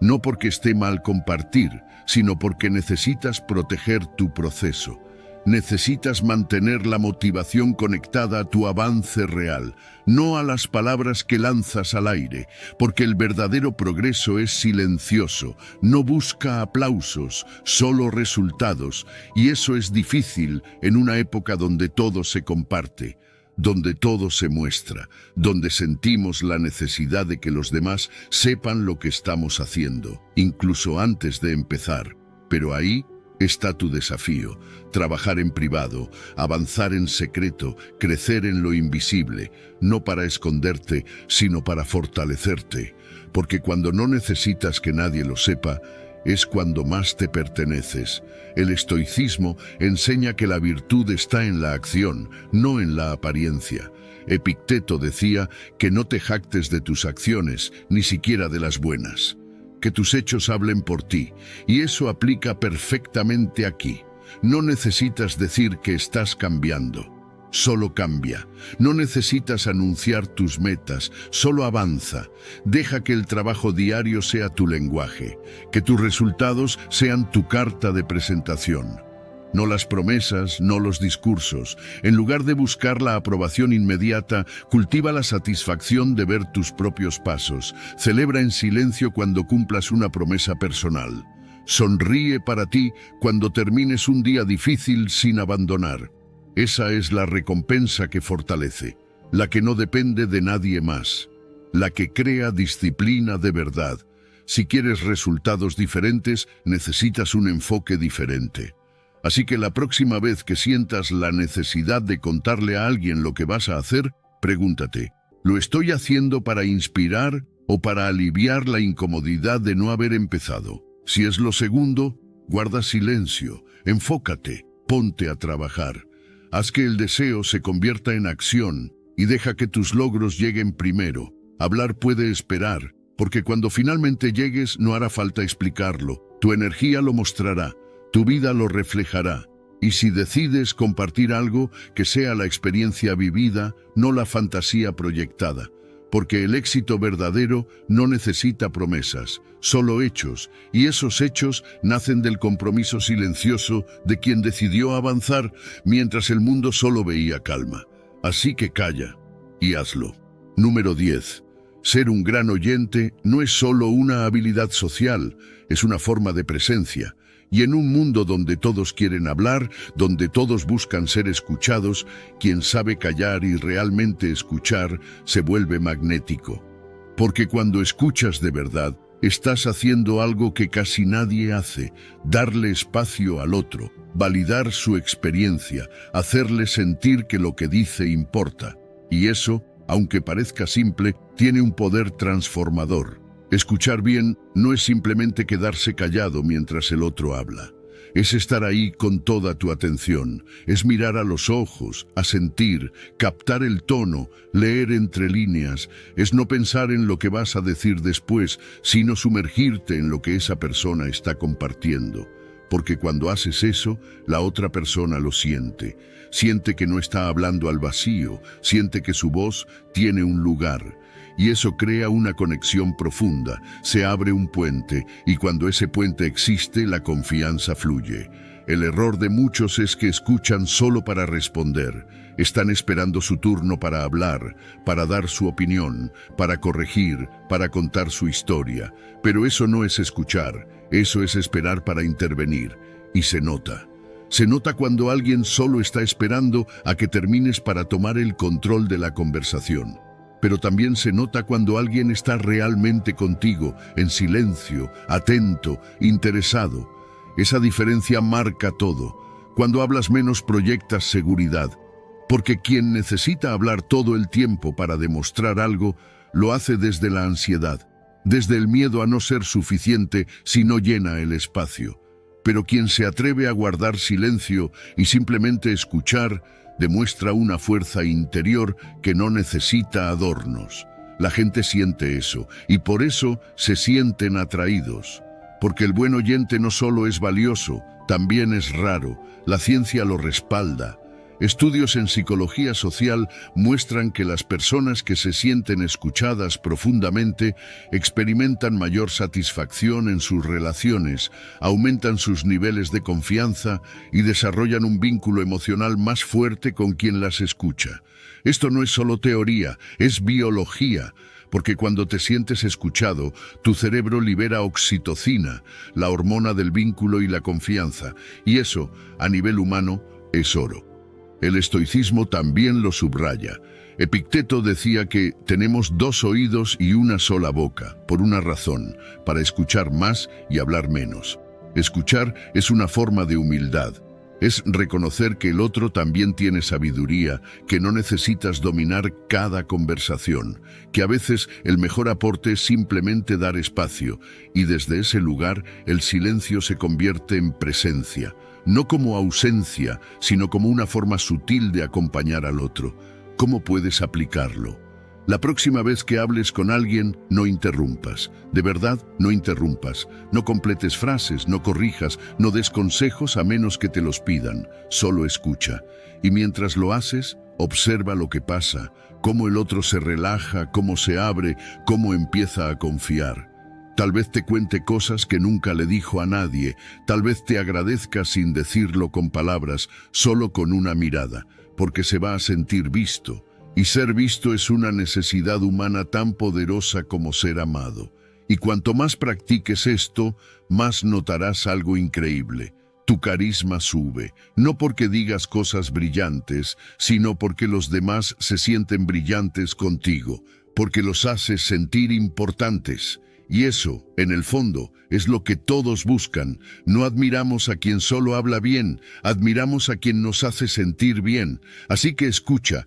No porque esté mal compartir, sino porque necesitas proteger tu proceso. Necesitas mantener la motivación conectada a tu avance real, no a las palabras que lanzas al aire, porque el verdadero progreso es silencioso, no busca aplausos, solo resultados, y eso es difícil en una época donde todo se comparte, donde todo se muestra, donde sentimos la necesidad de que los demás sepan lo que estamos haciendo, incluso antes de empezar. Pero ahí está tu desafío: trabajar en privado, avanzar en secreto, crecer en lo invisible, no para esconderte, sino para fortalecerte, porque cuando no necesitas que nadie lo sepa, es cuando más te perteneces. El estoicismo enseña que la virtud está en la acción, no en la apariencia. Epicteto decía que no te jactes de tus acciones, ni siquiera de las buenas. Que tus hechos hablen por ti, y eso aplica perfectamente aquí. No necesitas decir que estás cambiando, solo cambia. No necesitas anunciar tus metas, solo avanza. Deja que el trabajo diario sea tu lenguaje, que tus resultados sean tu carta de presentación. No las promesas, no los discursos. En lugar de buscar la aprobación inmediata, cultiva la satisfacción de ver tus propios pasos. Celebra en silencio cuando cumplas una promesa personal. Sonríe para ti cuando termines un día difícil sin abandonar. Esa es la recompensa que fortalece, la que no depende de nadie más, la que crea disciplina de verdad. Si quieres resultados diferentes, necesitas un enfoque diferente. Así que la próxima vez que sientas la necesidad de contarle a alguien lo que vas a hacer, pregúntate, ¿lo estoy haciendo para inspirar o para aliviar la incomodidad de no haber empezado? Si es lo segundo, guarda silencio, enfócate, ponte a trabajar. Haz que el deseo se convierta en acción y deja que tus logros lleguen primero. Hablar puede esperar, porque cuando finalmente llegues no hará falta explicarlo. Tu energía lo mostrará. Tu vida lo reflejará, y si decides compartir algo, que sea la experiencia vivida, no la fantasía proyectada, porque el éxito verdadero no necesita promesas, solo hechos, y esos hechos nacen del compromiso silencioso de quien decidió avanzar mientras el mundo solo veía calma. Así que calla y hazlo. Número 10. Ser un gran oyente no es solo una habilidad social, es una forma de presencia. Y en un mundo donde todos quieren hablar, donde todos buscan ser escuchados, quien sabe callar y realmente escuchar se vuelve magnético. Porque cuando escuchas de verdad, estás haciendo algo que casi nadie hace: darle espacio al otro, validar su experiencia, hacerle sentir que lo que dice importa. Y eso, aunque parezca simple, tiene un poder transformador. Escuchar bien no es simplemente quedarse callado mientras el otro habla. Es estar ahí con toda tu atención, es mirar a los ojos, asentir, captar el tono, leer entre líneas, es no pensar en lo que vas a decir después, sino sumergirte en lo que esa persona está compartiendo. Porque cuando haces eso, la otra persona lo siente. Siente que no está hablando al vacío, siente que su voz tiene un lugar. Y eso crea una conexión profunda, se abre un puente, y cuando ese puente existe, la confianza fluye. El error de muchos es que escuchan solo para responder. Están esperando su turno para hablar, para dar su opinión, para corregir, para contar su historia. Pero eso no es escuchar, eso es esperar para intervenir. Y se nota. Se nota cuando alguien solo está esperando a que termines para tomar el control de la conversación. Pero también se nota cuando alguien está realmente contigo, en silencio, atento, interesado. Esa diferencia marca todo. Cuando hablas menos proyectas seguridad, porque quien necesita hablar todo el tiempo para demostrar algo, lo hace desde la ansiedad, desde el miedo a no ser suficiente si no llena el espacio. Pero quien se atreve a guardar silencio y simplemente escuchar, demuestra una fuerza interior que no necesita adornos. La gente siente eso, y por eso se sienten atraídos. Porque el buen oyente no solo es valioso, también es raro. La ciencia lo respalda. Estudios en psicología social muestran que las personas que se sienten escuchadas profundamente experimentan mayor satisfacción en sus relaciones, aumentan sus niveles de confianza y desarrollan un vínculo emocional más fuerte con quien las escucha. Esto no es solo teoría, es biología, porque cuando te sientes escuchado, tu cerebro libera oxitocina, la hormona del vínculo y la confianza, y eso, a nivel humano, es oro. El estoicismo también lo subraya. Epicteto decía que tenemos 2 oídos y una sola boca, por una razón: para escuchar más y hablar menos. Escuchar es una forma de humildad. Es reconocer que el otro también tiene sabiduría, que no necesitas dominar cada conversación, que a veces el mejor aporte es simplemente dar espacio, y desde ese lugar el silencio se convierte en presencia. No como ausencia, sino como una forma sutil de acompañar al otro. ¿Cómo puedes aplicarlo? La próxima vez que hables con alguien, no interrumpas. De verdad, no interrumpas. No completes frases, no corrijas, no des consejos a menos que te los pidan. Solo escucha. Y mientras lo haces, observa lo que pasa, cómo el otro se relaja, cómo se abre, cómo empieza a confiar. Tal vez te cuente cosas que nunca le dijo a nadie, tal vez te agradezca sin decirlo con palabras, solo con una mirada, porque se va a sentir visto. Y ser visto es una necesidad humana tan poderosa como ser amado. Y cuanto más practiques esto, más notarás algo increíble. Tu carisma sube, no porque digas cosas brillantes, sino porque los demás se sienten brillantes contigo, porque los haces sentir importantes. Y eso, en el fondo, es lo que todos buscan. No admiramos a quien solo habla bien, admiramos a quien nos hace sentir bien. Así que escucha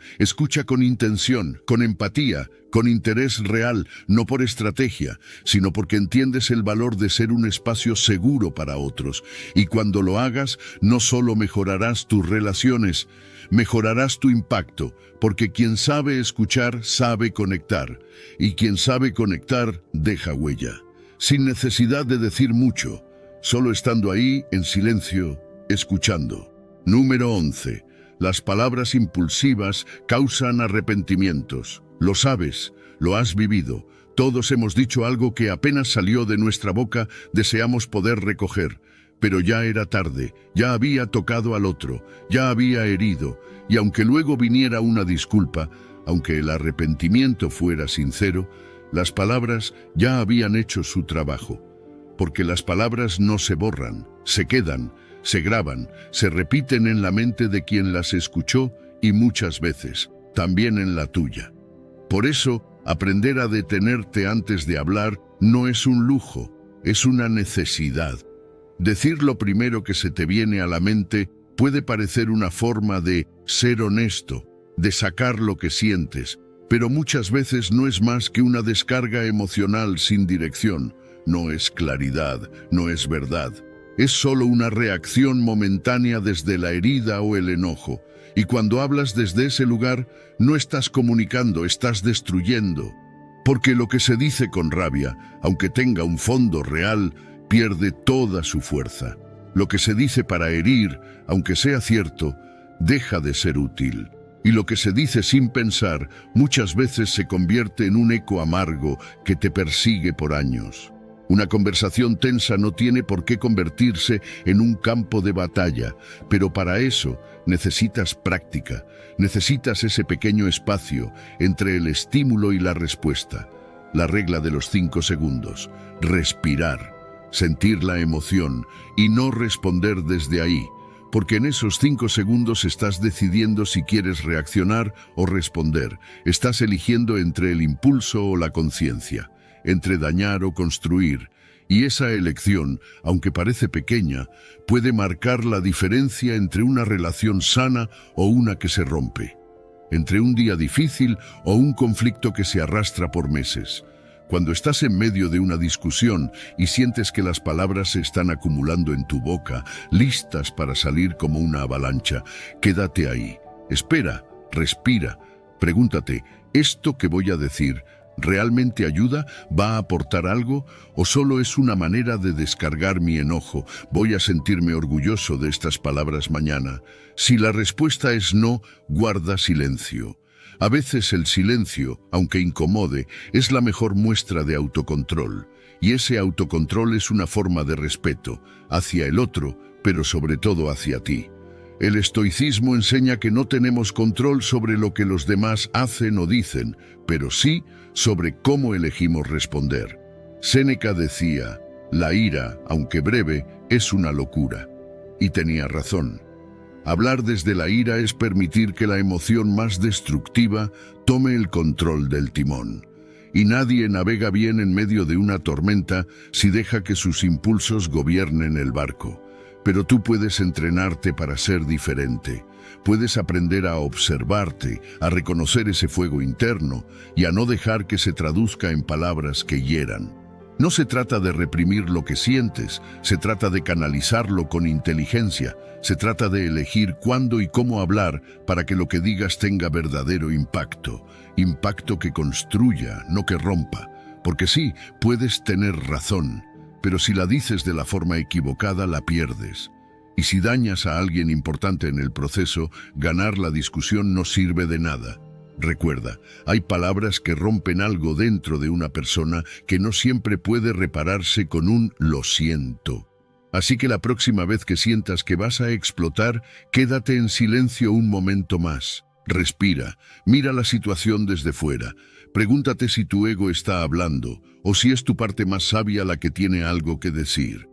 con intención, con empatía, con interés real, no por estrategia, sino porque entiendes el valor de ser un espacio seguro para otros. Y cuando lo hagas, no solo mejorarás tus relaciones, mejorarás tu impacto, porque quien sabe escuchar, sabe conectar. Y quien sabe conectar, deja huella. Sin necesidad de decir mucho, solo estando ahí, en silencio, escuchando. Número 11. Las palabras impulsivas causan arrepentimientos. Lo sabes, lo has vivido. Todos hemos dicho algo que apenas salió de nuestra boca, deseamos poder recoger. Pero ya era tarde, ya había tocado al otro, ya había herido, y aunque luego viniera una disculpa, aunque el arrepentimiento fuera sincero, las palabras ya habían hecho su trabajo. Porque las palabras no se borran, Se quedan, se graban, se repiten en la mente de quien las escuchó y muchas veces, también en la tuya. Por eso, aprender a detenerte antes de hablar no es un lujo, es una necesidad. Decir lo primero que se te viene a la mente puede parecer una forma de ser honesto, de sacar lo que sientes, pero muchas veces no es más que una descarga emocional sin dirección. No es claridad, no es verdad. Es solo una reacción momentánea desde la herida o el enojo. Y cuando hablas desde ese lugar, no estás comunicando, estás destruyendo. Porque lo que se dice con rabia, aunque tenga un fondo real, pierde toda su fuerza. Lo que se dice para herir, aunque sea cierto, deja de ser útil. Y lo que se dice sin pensar muchas veces se convierte en un eco amargo que te persigue por años. Una conversación tensa no tiene por qué convertirse en un campo de batalla, pero para eso necesitas práctica, necesitas ese pequeño espacio entre el estímulo y la respuesta. La regla de los 5 segundos, respirar, sentir la emoción y no responder desde ahí. Porque en esos 5 segundos estás decidiendo si quieres reaccionar o responder. Estás eligiendo entre el impulso o la conciencia, entre dañar o construir. Y esa elección, aunque parece pequeña, puede marcar la diferencia entre una relación sana o una que se rompe. Entre un día difícil o un conflicto que se arrastra por meses. Cuando estás en medio de una discusión y sientes que las palabras se están acumulando en tu boca, listas para salir como una avalancha, quédate ahí. Espera, respira, pregúntate, ¿esto que voy a decir realmente ayuda? ¿Va a aportar algo? ¿O solo es una manera de descargar mi enojo? ¿Voy a sentirme orgulloso de estas palabras mañana? Si la respuesta es no, guarda silencio. A veces el silencio, aunque incomode, es la mejor muestra de autocontrol. Y ese autocontrol es una forma de respeto hacia el otro, pero sobre todo hacia ti. El estoicismo enseña que no tenemos control sobre lo que los demás hacen o dicen, pero sí sobre cómo elegimos responder. Séneca decía, la ira, aunque breve, es una locura. Y tenía razón. Hablar desde la ira es permitir que la emoción más destructiva tome el control del timón. Y nadie navega bien en medio de una tormenta si deja que sus impulsos gobiernen el barco. Pero tú puedes entrenarte para ser diferente. Puedes aprender a observarte, a reconocer ese fuego interno y a no dejar que se traduzca en palabras que hieran. No se trata de reprimir lo que sientes, se trata de canalizarlo con inteligencia, se trata de elegir cuándo y cómo hablar para que lo que digas tenga verdadero impacto, impacto que construya, no que rompa. Porque sí, puedes tener razón, pero si la dices de la forma equivocada, la pierdes. Y si dañas a alguien importante en el proceso, ganar la discusión no sirve de nada. Recuerda, hay palabras que rompen algo dentro de una persona que no siempre puede repararse con un lo siento. Así que la próxima vez que sientas que vas a explotar, quédate en silencio un momento más. Respira, mira la situación desde fuera. Pregúntate si tu ego está hablando o si es tu parte más sabia la que tiene algo que decir.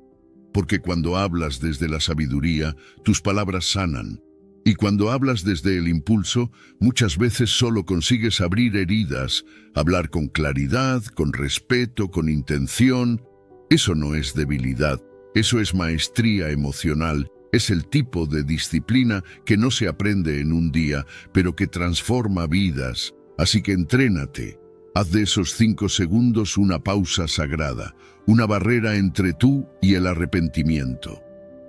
Porque cuando hablas desde la sabiduría, tus palabras sanan. Y cuando hablas desde el impulso, muchas veces solo consigues abrir heridas, hablar con claridad, con respeto, con intención. Eso no es debilidad, eso es maestría emocional, es el tipo de disciplina que no se aprende en un día, pero que transforma vidas. Así que entrénate, haz de esos 5 segundos una pausa sagrada, una barrera entre tú y el arrepentimiento.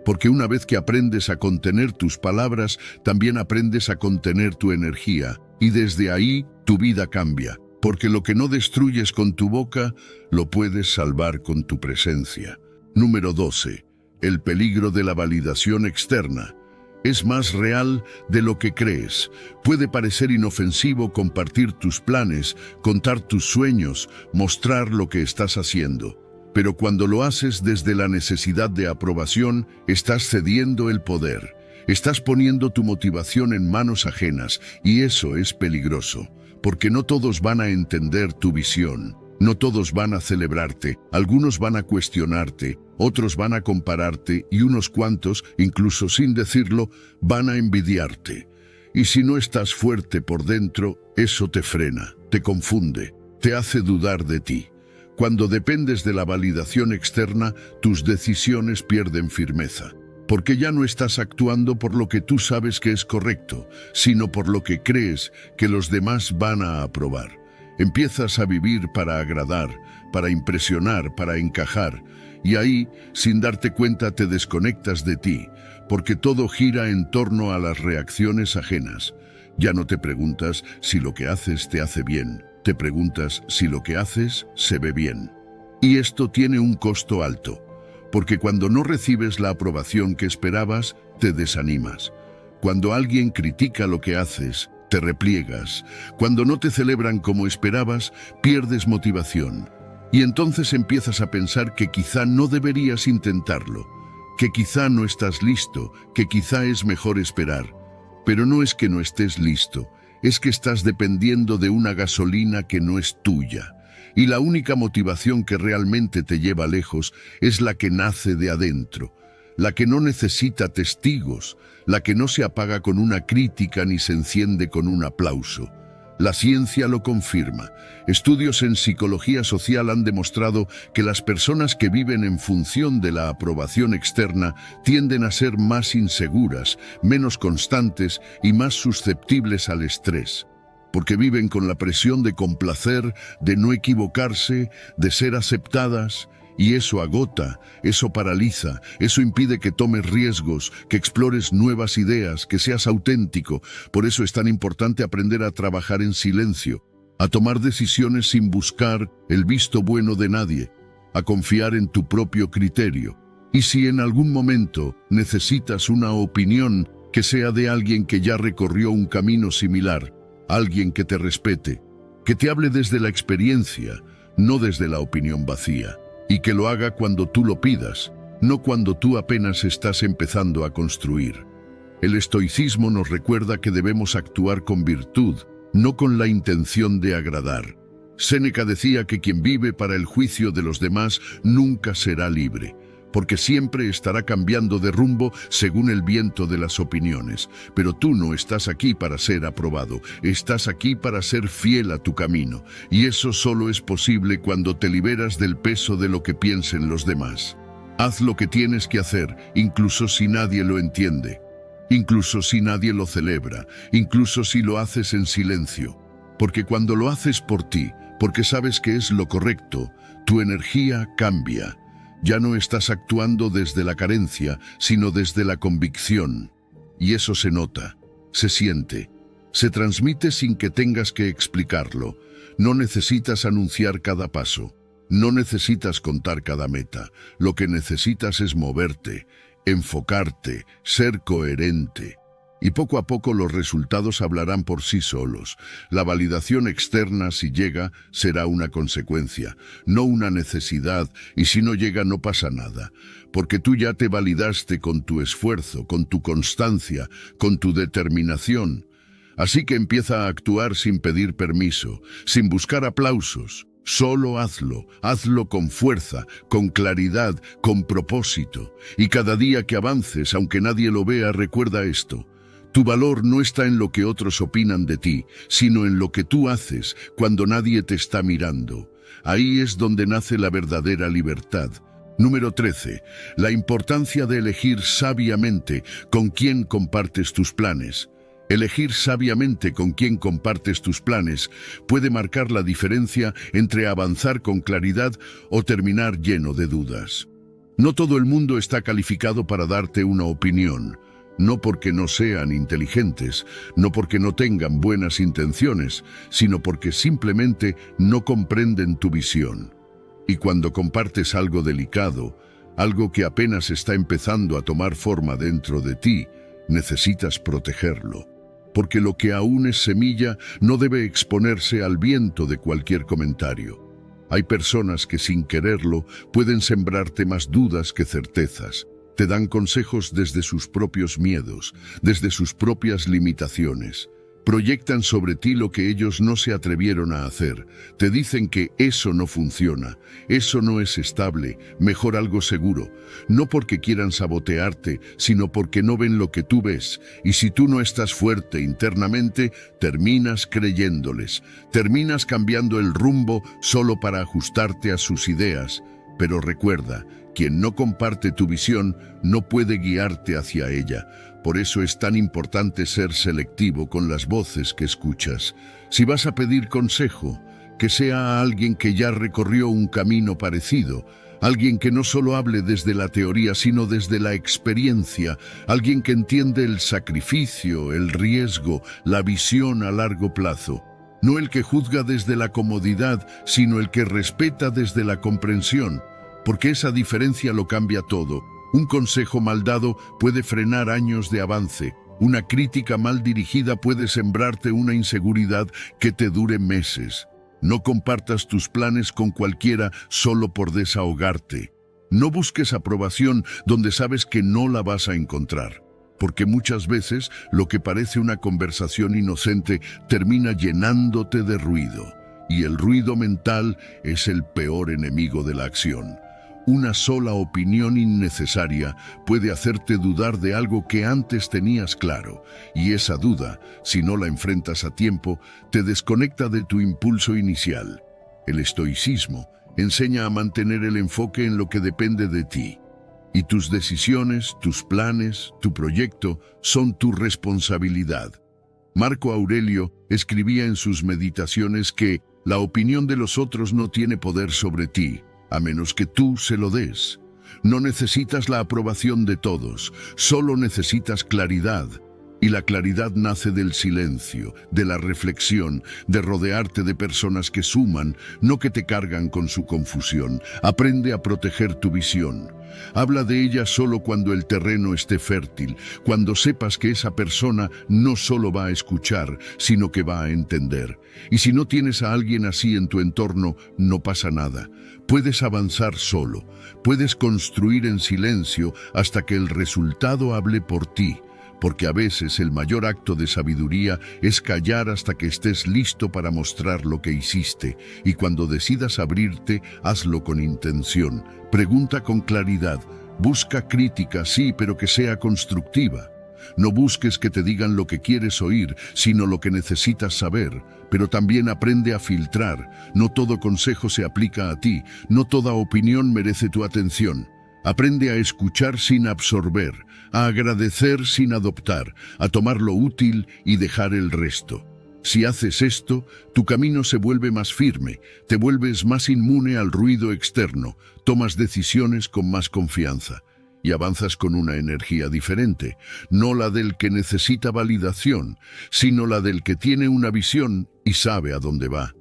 Porque una vez que aprendes a contener tus palabras, también aprendes a contener tu energía. Y desde ahí, tu vida cambia. Porque lo que no destruyes con tu boca, lo puedes salvar con tu presencia. Número 12. El peligro de la validación externa. Es más real de lo que crees. Puede parecer inofensivo compartir tus planes, contar tus sueños, mostrar lo que estás haciendo. Pero cuando lo haces desde la necesidad de aprobación, estás cediendo el poder. Estás poniendo tu motivación en manos ajenas y eso es peligroso, porque no todos van a entender tu visión. No todos van a celebrarte, algunos van a cuestionarte, otros van a compararte y unos cuantos, incluso sin decirlo, van a envidiarte. Y si no estás fuerte por dentro, eso te frena, te confunde, te hace dudar de ti. Cuando dependes de la validación externa, tus decisiones pierden firmeza, porque ya no estás actuando por lo que tú sabes que es correcto, sino por lo que crees que los demás van a aprobar. Empiezas a vivir para agradar, para impresionar, para encajar, y ahí, sin darte cuenta, te desconectas de ti, porque todo gira en torno a las reacciones ajenas. Ya no te preguntas si lo que haces te hace bien, te preguntas si lo que haces se ve bien. Y esto tiene un costo alto, porque cuando no recibes la aprobación que esperabas, te desanimas. Cuando alguien critica lo que haces, te repliegas. Cuando no te celebran como esperabas, pierdes motivación. Y entonces empiezas a pensar que quizá no deberías intentarlo, que quizá no estás listo, que quizá es mejor esperar. Pero no es que no estés listo, es que estás dependiendo de una gasolina que no es tuya. Y la única motivación que realmente te lleva lejos es la que nace de adentro, la que no necesita testigos, la que no se apaga con una crítica ni se enciende con un aplauso. La ciencia lo confirma. Estudios en psicología social han demostrado que las personas que viven en función de la aprobación externa tienden a ser más inseguras, menos constantes y más susceptibles al estrés, porque viven con la presión de complacer, de no equivocarse, de ser aceptadas. Y eso agota, eso paraliza, eso impide que tomes riesgos, que explores nuevas ideas, que seas auténtico. Por eso es tan importante aprender a trabajar en silencio, a tomar decisiones sin buscar el visto bueno de nadie, a confiar en tu propio criterio. Y si en algún momento necesitas una opinión, que sea de alguien que ya recorrió un camino similar, alguien que te respete, que te hable desde la experiencia, no desde la opinión vacía. Y que lo haga cuando tú lo pidas, no cuando tú apenas estás empezando a construir. El estoicismo nos recuerda que debemos actuar con virtud, no con la intención de agradar. Séneca decía que quien vive para el juicio de los demás nunca será libre, porque siempre estará cambiando de rumbo según el viento de las opiniones. Pero tú no estás aquí para ser aprobado, estás aquí para ser fiel a tu camino, y eso solo es posible cuando te liberas del peso de lo que piensen los demás. Haz lo que tienes que hacer, incluso si nadie lo entiende, incluso si nadie lo celebra, incluso si lo haces en silencio, porque cuando lo haces por ti, porque sabes que es lo correcto, tu energía cambia. Ya no estás actuando desde la carencia, sino desde la convicción. Y eso se nota, se siente, se transmite sin que tengas que explicarlo. No necesitas anunciar cada paso, no necesitas contar cada meta. Lo que necesitas es moverte, enfocarte, ser coherente. Y poco a poco los resultados hablarán por sí solos. La validación externa, si llega, será una consecuencia, no una necesidad, y si no llega no pasa nada, porque tú ya te validaste con tu esfuerzo, con tu constancia, con tu determinación. Así que empieza a actuar sin pedir permiso, sin buscar aplausos. Solo hazlo, hazlo con fuerza, con claridad, con propósito. Y cada día que avances, aunque nadie lo vea, recuerda esto. Tu valor no está en lo que otros opinan de ti, sino en lo que tú haces cuando nadie te está mirando. Ahí es donde nace la verdadera libertad. Número 13. La importancia de elegir sabiamente con quién compartes tus planes. Elegir sabiamente con quién compartes tus planes puede marcar la diferencia entre avanzar con claridad o terminar lleno de dudas. No todo el mundo está calificado para darte una opinión. No porque no sean inteligentes, no porque no tengan buenas intenciones, sino porque simplemente no comprenden tu visión. Y cuando compartes algo delicado, algo que apenas está empezando a tomar forma dentro de ti, necesitas protegerlo. Porque lo que aún es semilla no debe exponerse al viento de cualquier comentario. Hay personas que sin quererlo pueden sembrarte más dudas que certezas. Te dan consejos desde sus propios miedos, desde sus propias limitaciones. Proyectan sobre ti lo que ellos no se atrevieron a hacer. Te dicen que eso no funciona, eso no es estable, mejor algo seguro. No porque quieran sabotearte, sino porque no ven lo que tú ves. Y si tú no estás fuerte internamente, terminas creyéndoles. Terminas cambiando el rumbo solo para ajustarte a sus ideas. Pero recuerda, quien no comparte tu visión no puede guiarte hacia ella. Por eso es tan importante ser selectivo con las voces que escuchas. Si vas a pedir consejo, que sea a alguien que ya recorrió un camino parecido, alguien que no solo hable desde la teoría, sino desde la experiencia, alguien que entiende el sacrificio, el riesgo, la visión a largo plazo. No el que juzga desde la comodidad, sino el que respeta desde la comprensión, porque esa diferencia lo cambia todo. Un consejo mal dado puede frenar años de avance. Una crítica mal dirigida puede sembrarte una inseguridad que te dure meses. No compartas tus planes con cualquiera solo por desahogarte. No busques aprobación donde sabes que no la vas a encontrar, porque muchas veces lo que parece una conversación inocente termina llenándote de ruido. Y el ruido mental es el peor enemigo de la acción. Una sola opinión innecesaria puede hacerte dudar de algo que antes tenías claro, y esa duda, si no la enfrentas a tiempo, te desconecta de tu impulso inicial. El estoicismo enseña a mantener el enfoque en lo que depende de ti, y tus decisiones, tus planes, tu proyecto son tu responsabilidad. Marco Aurelio escribía en sus meditaciones que la opinión de los otros no tiene poder sobre ti, a menos que tú se lo des. No necesitas la aprobación de todos, solo necesitas claridad. Y la claridad nace del silencio, de la reflexión, de rodearte de personas que suman, no que te cargan con su confusión. Aprende a proteger tu visión. Habla de ella solo cuando el terreno esté fértil, cuando sepas que esa persona no solo va a escuchar, sino que va a entender. Y si no tienes a alguien así en tu entorno, no pasa nada. Puedes avanzar solo, puedes construir en silencio hasta que el resultado hable por ti. Porque a veces el mayor acto de sabiduría es callar hasta que estés listo para mostrar lo que hiciste, y cuando decidas abrirte, hazlo con intención. Pregunta con claridad, busca crítica, sí, pero que sea constructiva. No busques que te digan lo que quieres oír, sino lo que necesitas saber, pero también aprende a filtrar. No todo consejo se aplica a ti, no toda opinión merece tu atención. Aprende a escuchar sin absorber, a agradecer sin adoptar, a tomar lo útil y dejar el resto. Si haces esto, tu camino se vuelve más firme, te vuelves más inmune al ruido externo, tomas decisiones con más confianza y avanzas con una energía diferente, no la del que necesita validación, sino la del que tiene una visión y sabe a dónde va.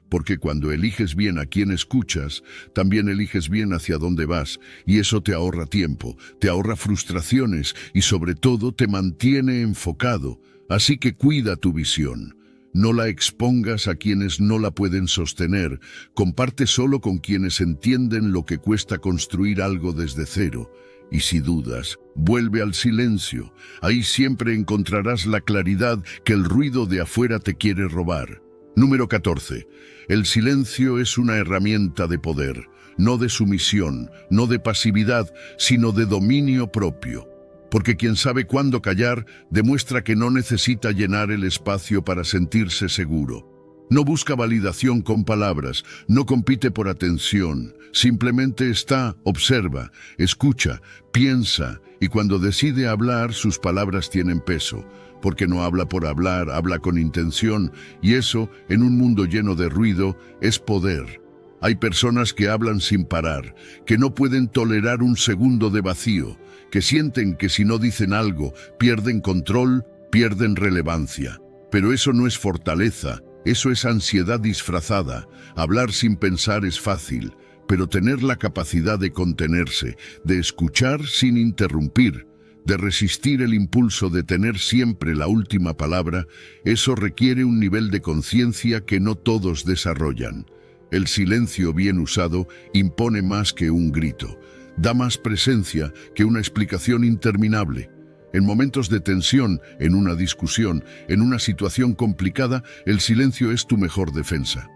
Porque cuando eliges bien a quien escuchas, también eliges bien hacia dónde vas, y eso te ahorra tiempo, te ahorra frustraciones y sobre todo te mantiene enfocado. Así que cuida tu visión. No la expongas a quienes no la pueden sostener, comparte solo con quienes entienden lo que cuesta construir algo desde cero. Y si dudas, vuelve al silencio. Ahí siempre encontrarás la claridad que el ruido de afuera te quiere robar. Número 14. El silencio es una herramienta de poder, no de sumisión, no de pasividad, sino de dominio propio. Porque quien sabe cuándo callar demuestra que no necesita llenar el espacio para sentirse seguro. No busca validación con palabras, no compite por atención, simplemente está, observa, escucha, piensa, y cuando decide hablar, sus palabras tienen peso, porque no habla por hablar, habla con intención, y eso, en un mundo lleno de ruido, es poder. Hay personas que hablan sin parar, que no pueden tolerar un segundo de vacío, que sienten que si no dicen algo, pierden control, pierden relevancia. Pero eso no es fortaleza. Eso es ansiedad disfrazada. Hablar sin pensar es fácil, pero tener la capacidad de contenerse, de escuchar sin interrumpir, de resistir el impulso de tener siempre la última palabra, eso requiere un nivel de conciencia que no todos desarrollan. El silencio bien usado impone más que un grito, da más presencia que una explicación interminable. En momentos de tensión, en una discusión, en una situación complicada, el silencio es tu mejor defensa.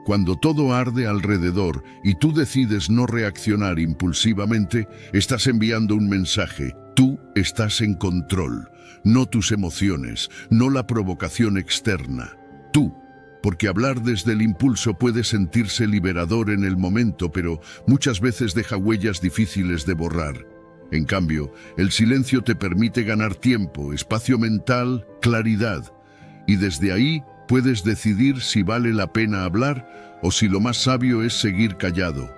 Cuando todo arde alrededor y tú decides no reaccionar impulsivamente, estás enviando un mensaje. Tú estás en control, no tus emociones, no la provocación externa. Tú, porque hablar desde el impulso puede sentirse liberador en el momento, pero muchas veces deja huellas difíciles de borrar. En cambio, el silencio te permite ganar tiempo, espacio mental, claridad. Y desde ahí puedes decidir si vale la pena hablar o si lo más sabio es seguir callado.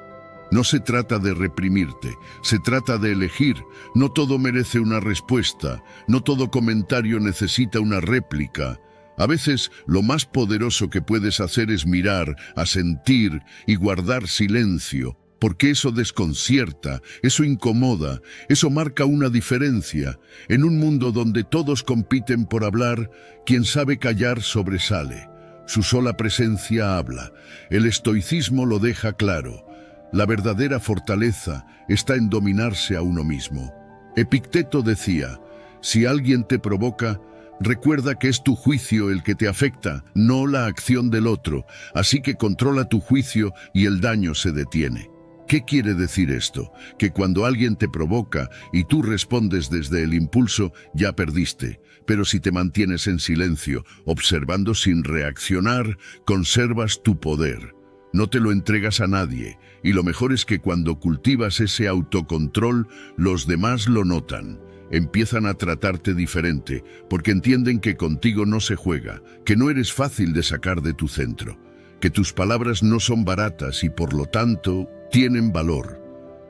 No se trata de reprimirte, se trata de elegir. No todo merece una respuesta, no todo comentario necesita una réplica. A veces, lo más poderoso que puedes hacer es mirar, asentir y guardar silencio, porque eso desconcierta, eso incomoda, eso marca una diferencia. En un mundo donde todos compiten por hablar, quien sabe callar sobresale. Su sola presencia habla. El estoicismo lo deja claro. La verdadera fortaleza está en dominarse a uno mismo. Epicteto decía, si alguien te provoca, recuerda que es tu juicio el que te afecta, no la acción del otro, así que controla tu juicio y el daño se detiene. ¿Qué quiere decir esto? Que cuando alguien te provoca y tú respondes desde el impulso, ya perdiste. Pero si te mantienes en silencio, observando sin reaccionar, conservas tu poder. No te lo entregas a nadie, y lo mejor es que cuando cultivas ese autocontrol, los demás lo notan. Empiezan a tratarte diferente, porque entienden que contigo no se juega, que no eres fácil de sacar de tu centro, que tus palabras no son baratas y por lo tanto tienen valor.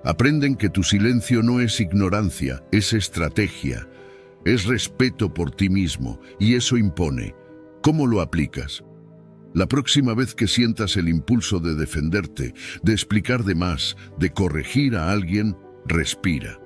Aprenden que tu silencio no es ignorancia, es estrategia, es respeto por ti mismo, y eso impone. ¿Cómo lo aplicas? La próxima vez que sientas el impulso de defenderte, de explicar de más, de corregir a alguien, respira.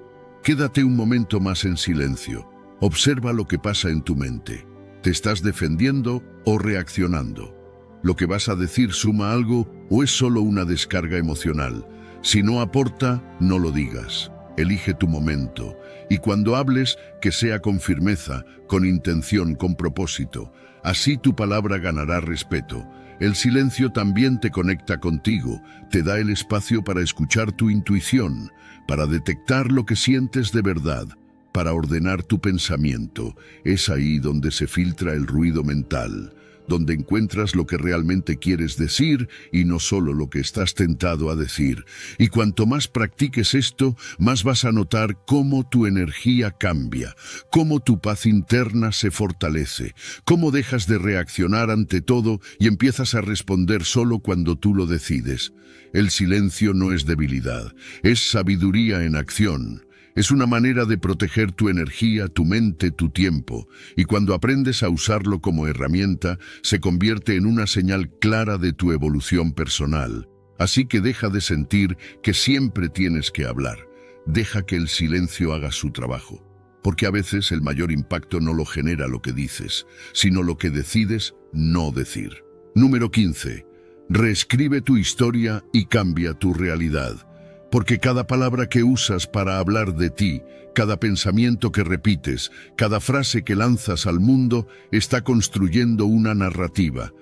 Quédate un momento más en silencio. Observa lo que pasa en tu mente. ¿Te estás defendiendo o reaccionando? ¿Lo que vas a decir suma algo o es solo una descarga emocional? Si no aporta, no lo digas. Elige tu momento. Y cuando hables, que sea con firmeza, con intención, con propósito. Así tu palabra ganará respeto. El silencio también te conecta contigo, te da el espacio para escuchar tu intuición, para detectar lo que sientes de verdad, para ordenar tu pensamiento. Es ahí donde se filtra el ruido mental, donde encuentras lo que realmente quieres decir y no solo lo que estás tentado a decir. Y cuanto más practiques esto, más vas a notar cómo tu energía cambia, cómo tu paz interna se fortalece, cómo dejas de reaccionar ante todo y empiezas a responder solo cuando tú lo decides. El silencio no es debilidad, es sabiduría en acción. Es una manera de proteger tu energía, tu mente, tu tiempo, y cuando aprendes a usarlo como herramienta, se convierte en una señal clara de tu evolución personal. Así que deja de sentir que siempre tienes que hablar. Deja que el silencio haga su trabajo, porque a veces el mayor impacto no lo genera lo que dices, sino lo que decides no decir. Número 15. Reescribe tu historia y cambia tu realidad. Porque cada palabra que usas para hablar de ti, cada pensamiento que repites, cada frase que lanzas al mundo, está construyendo una narrativa.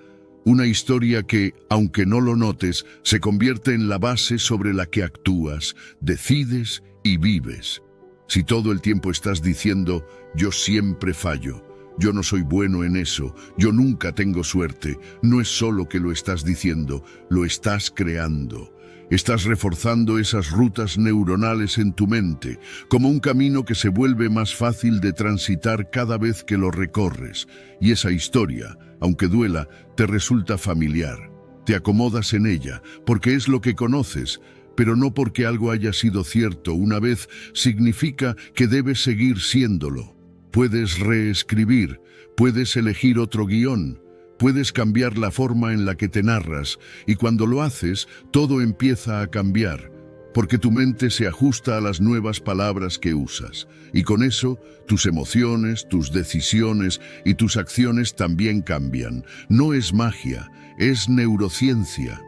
Una historia que, aunque no lo notes, se convierte en la base sobre la que actúas, decides y vives. Si todo el tiempo estás diciendo, yo siempre fallo, yo no soy bueno en eso, yo nunca tengo suerte, no es solo que lo estás diciendo, lo estás creando. Estás reforzando esas rutas neuronales en tu mente, como un camino que se vuelve más fácil de transitar cada vez que lo recorres. Y esa historia, aunque duela, te resulta familiar. Te acomodas en ella, porque es lo que conoces, pero no porque algo haya sido cierto una vez significa que debes seguir siéndolo. Puedes reescribir, puedes elegir otro guión. Puedes cambiar la forma en la que te narras, y cuando lo haces, todo empieza a cambiar, porque tu mente se ajusta a las nuevas palabras que usas, y con eso, tus emociones, tus decisiones y tus acciones también cambian. No es magia, es neurociencia.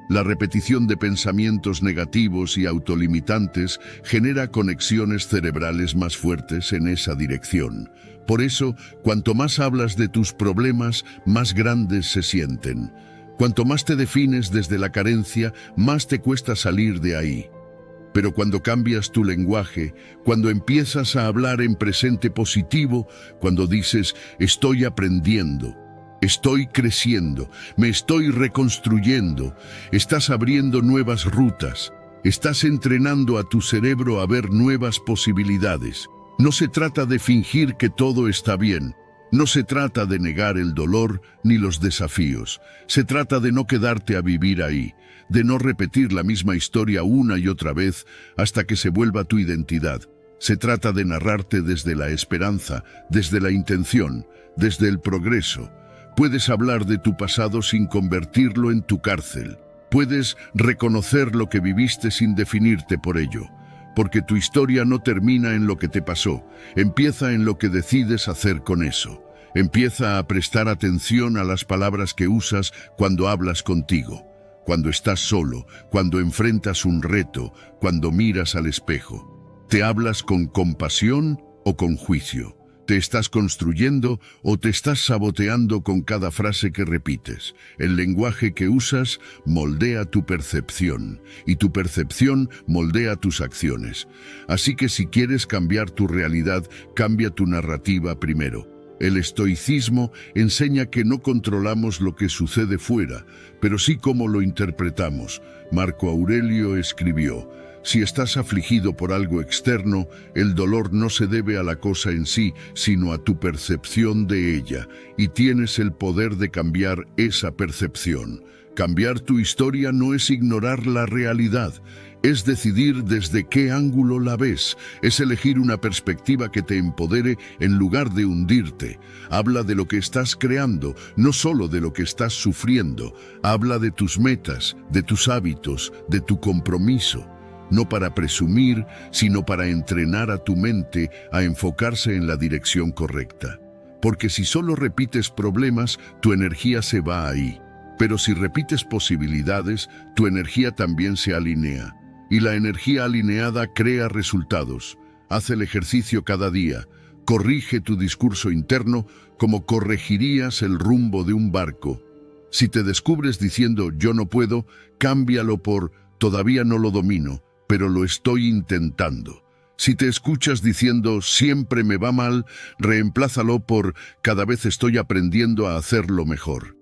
La repetición de pensamientos negativos y autolimitantes genera conexiones cerebrales más fuertes en esa dirección. Por eso, cuanto más hablas de tus problemas, más grandes se sienten. Cuanto más te defines desde la carencia, más te cuesta salir de ahí. Pero cuando cambias tu lenguaje, cuando empiezas a hablar en presente positivo, cuando dices, estoy aprendiendo, estoy creciendo, me estoy reconstruyendo, estás abriendo nuevas rutas, estás entrenando a tu cerebro a ver nuevas posibilidades. No se trata de fingir que todo está bien, no se trata de negar el dolor ni los desafíos, se trata de no quedarte a vivir ahí, de no repetir la misma historia una y otra vez hasta que se vuelva tu identidad. Se trata de narrarte desde la esperanza, desde la intención, desde el progreso. Puedes hablar de tu pasado sin convertirlo en tu cárcel. Puedes reconocer lo que viviste sin definirte por ello. Porque tu historia no termina en lo que te pasó, empieza en lo que decides hacer con eso. Empieza a prestar atención a las palabras que usas cuando hablas contigo, cuando estás solo, cuando enfrentas un reto, cuando miras al espejo. ¿Te hablas con compasión o con juicio? ¿Te estás construyendo o te estás saboteando con cada frase que repites? El lenguaje que usas moldea tu percepción y tu percepción moldea tus acciones. Así que si quieres cambiar tu realidad, cambia tu narrativa primero. El estoicismo enseña que no controlamos lo que sucede fuera, pero sí cómo lo interpretamos. Marco Aurelio escribió: si estás afligido por algo externo, el dolor no se debe a la cosa en sí, sino a tu percepción de ella, y tienes el poder de cambiar esa percepción. Cambiar tu historia no es ignorar la realidad, es decidir desde qué ángulo la ves, es elegir una perspectiva que te empodere en lugar de hundirte. Habla de lo que estás creando, no solo de lo que estás sufriendo. Habla de tus metas, de tus hábitos, de tu compromiso. No para presumir, sino para entrenar a tu mente a enfocarse en la dirección correcta. Porque si solo repites problemas, tu energía se va ahí. Pero si repites posibilidades, tu energía también se alinea. Y la energía alineada crea resultados. Haz el ejercicio cada día. Corrige tu discurso interno como corregirías el rumbo de un barco. Si te descubres diciendo yo no puedo, cámbialo por todavía no lo domino, pero lo estoy intentando. Si te escuchas diciendo siempre me va mal, reemplázalo por cada vez estoy aprendiendo a hacerlo mejor.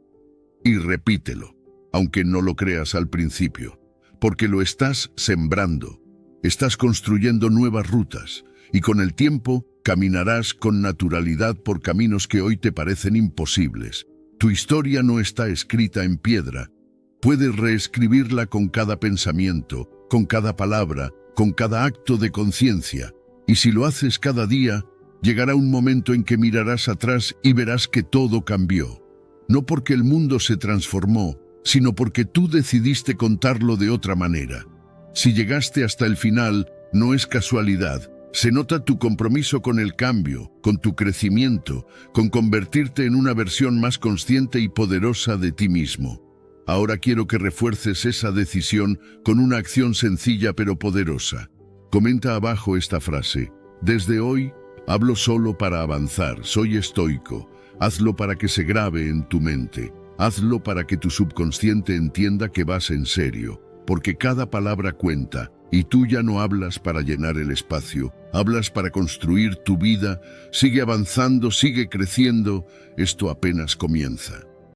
Y repítelo, aunque no lo creas al principio, porque lo estás sembrando. Estás construyendo nuevas rutas y con el tiempo caminarás con naturalidad por caminos que hoy te parecen imposibles. Tu historia no está escrita en piedra. Puedes reescribirla con cada pensamiento, con cada palabra, con cada acto de conciencia. Y si lo haces cada día, llegará un momento en que mirarás atrás y verás que todo cambió. No porque el mundo se transformó, sino porque tú decidiste contarlo de otra manera. Si llegaste hasta el final, no es casualidad. Se nota tu compromiso con el cambio, con tu crecimiento, con convertirte en una versión más consciente y poderosa de ti mismo. Ahora quiero que refuerces esa decisión con una acción sencilla pero poderosa. Comenta abajo esta frase: desde hoy, hablo solo para avanzar, soy estoico. Hazlo para que se grabe en tu mente. Hazlo para que tu subconsciente entienda que vas en serio, porque cada palabra cuenta, y tú ya no hablas para llenar el espacio, hablas para construir tu vida. Sigue avanzando, sigue creciendo, esto apenas comienza.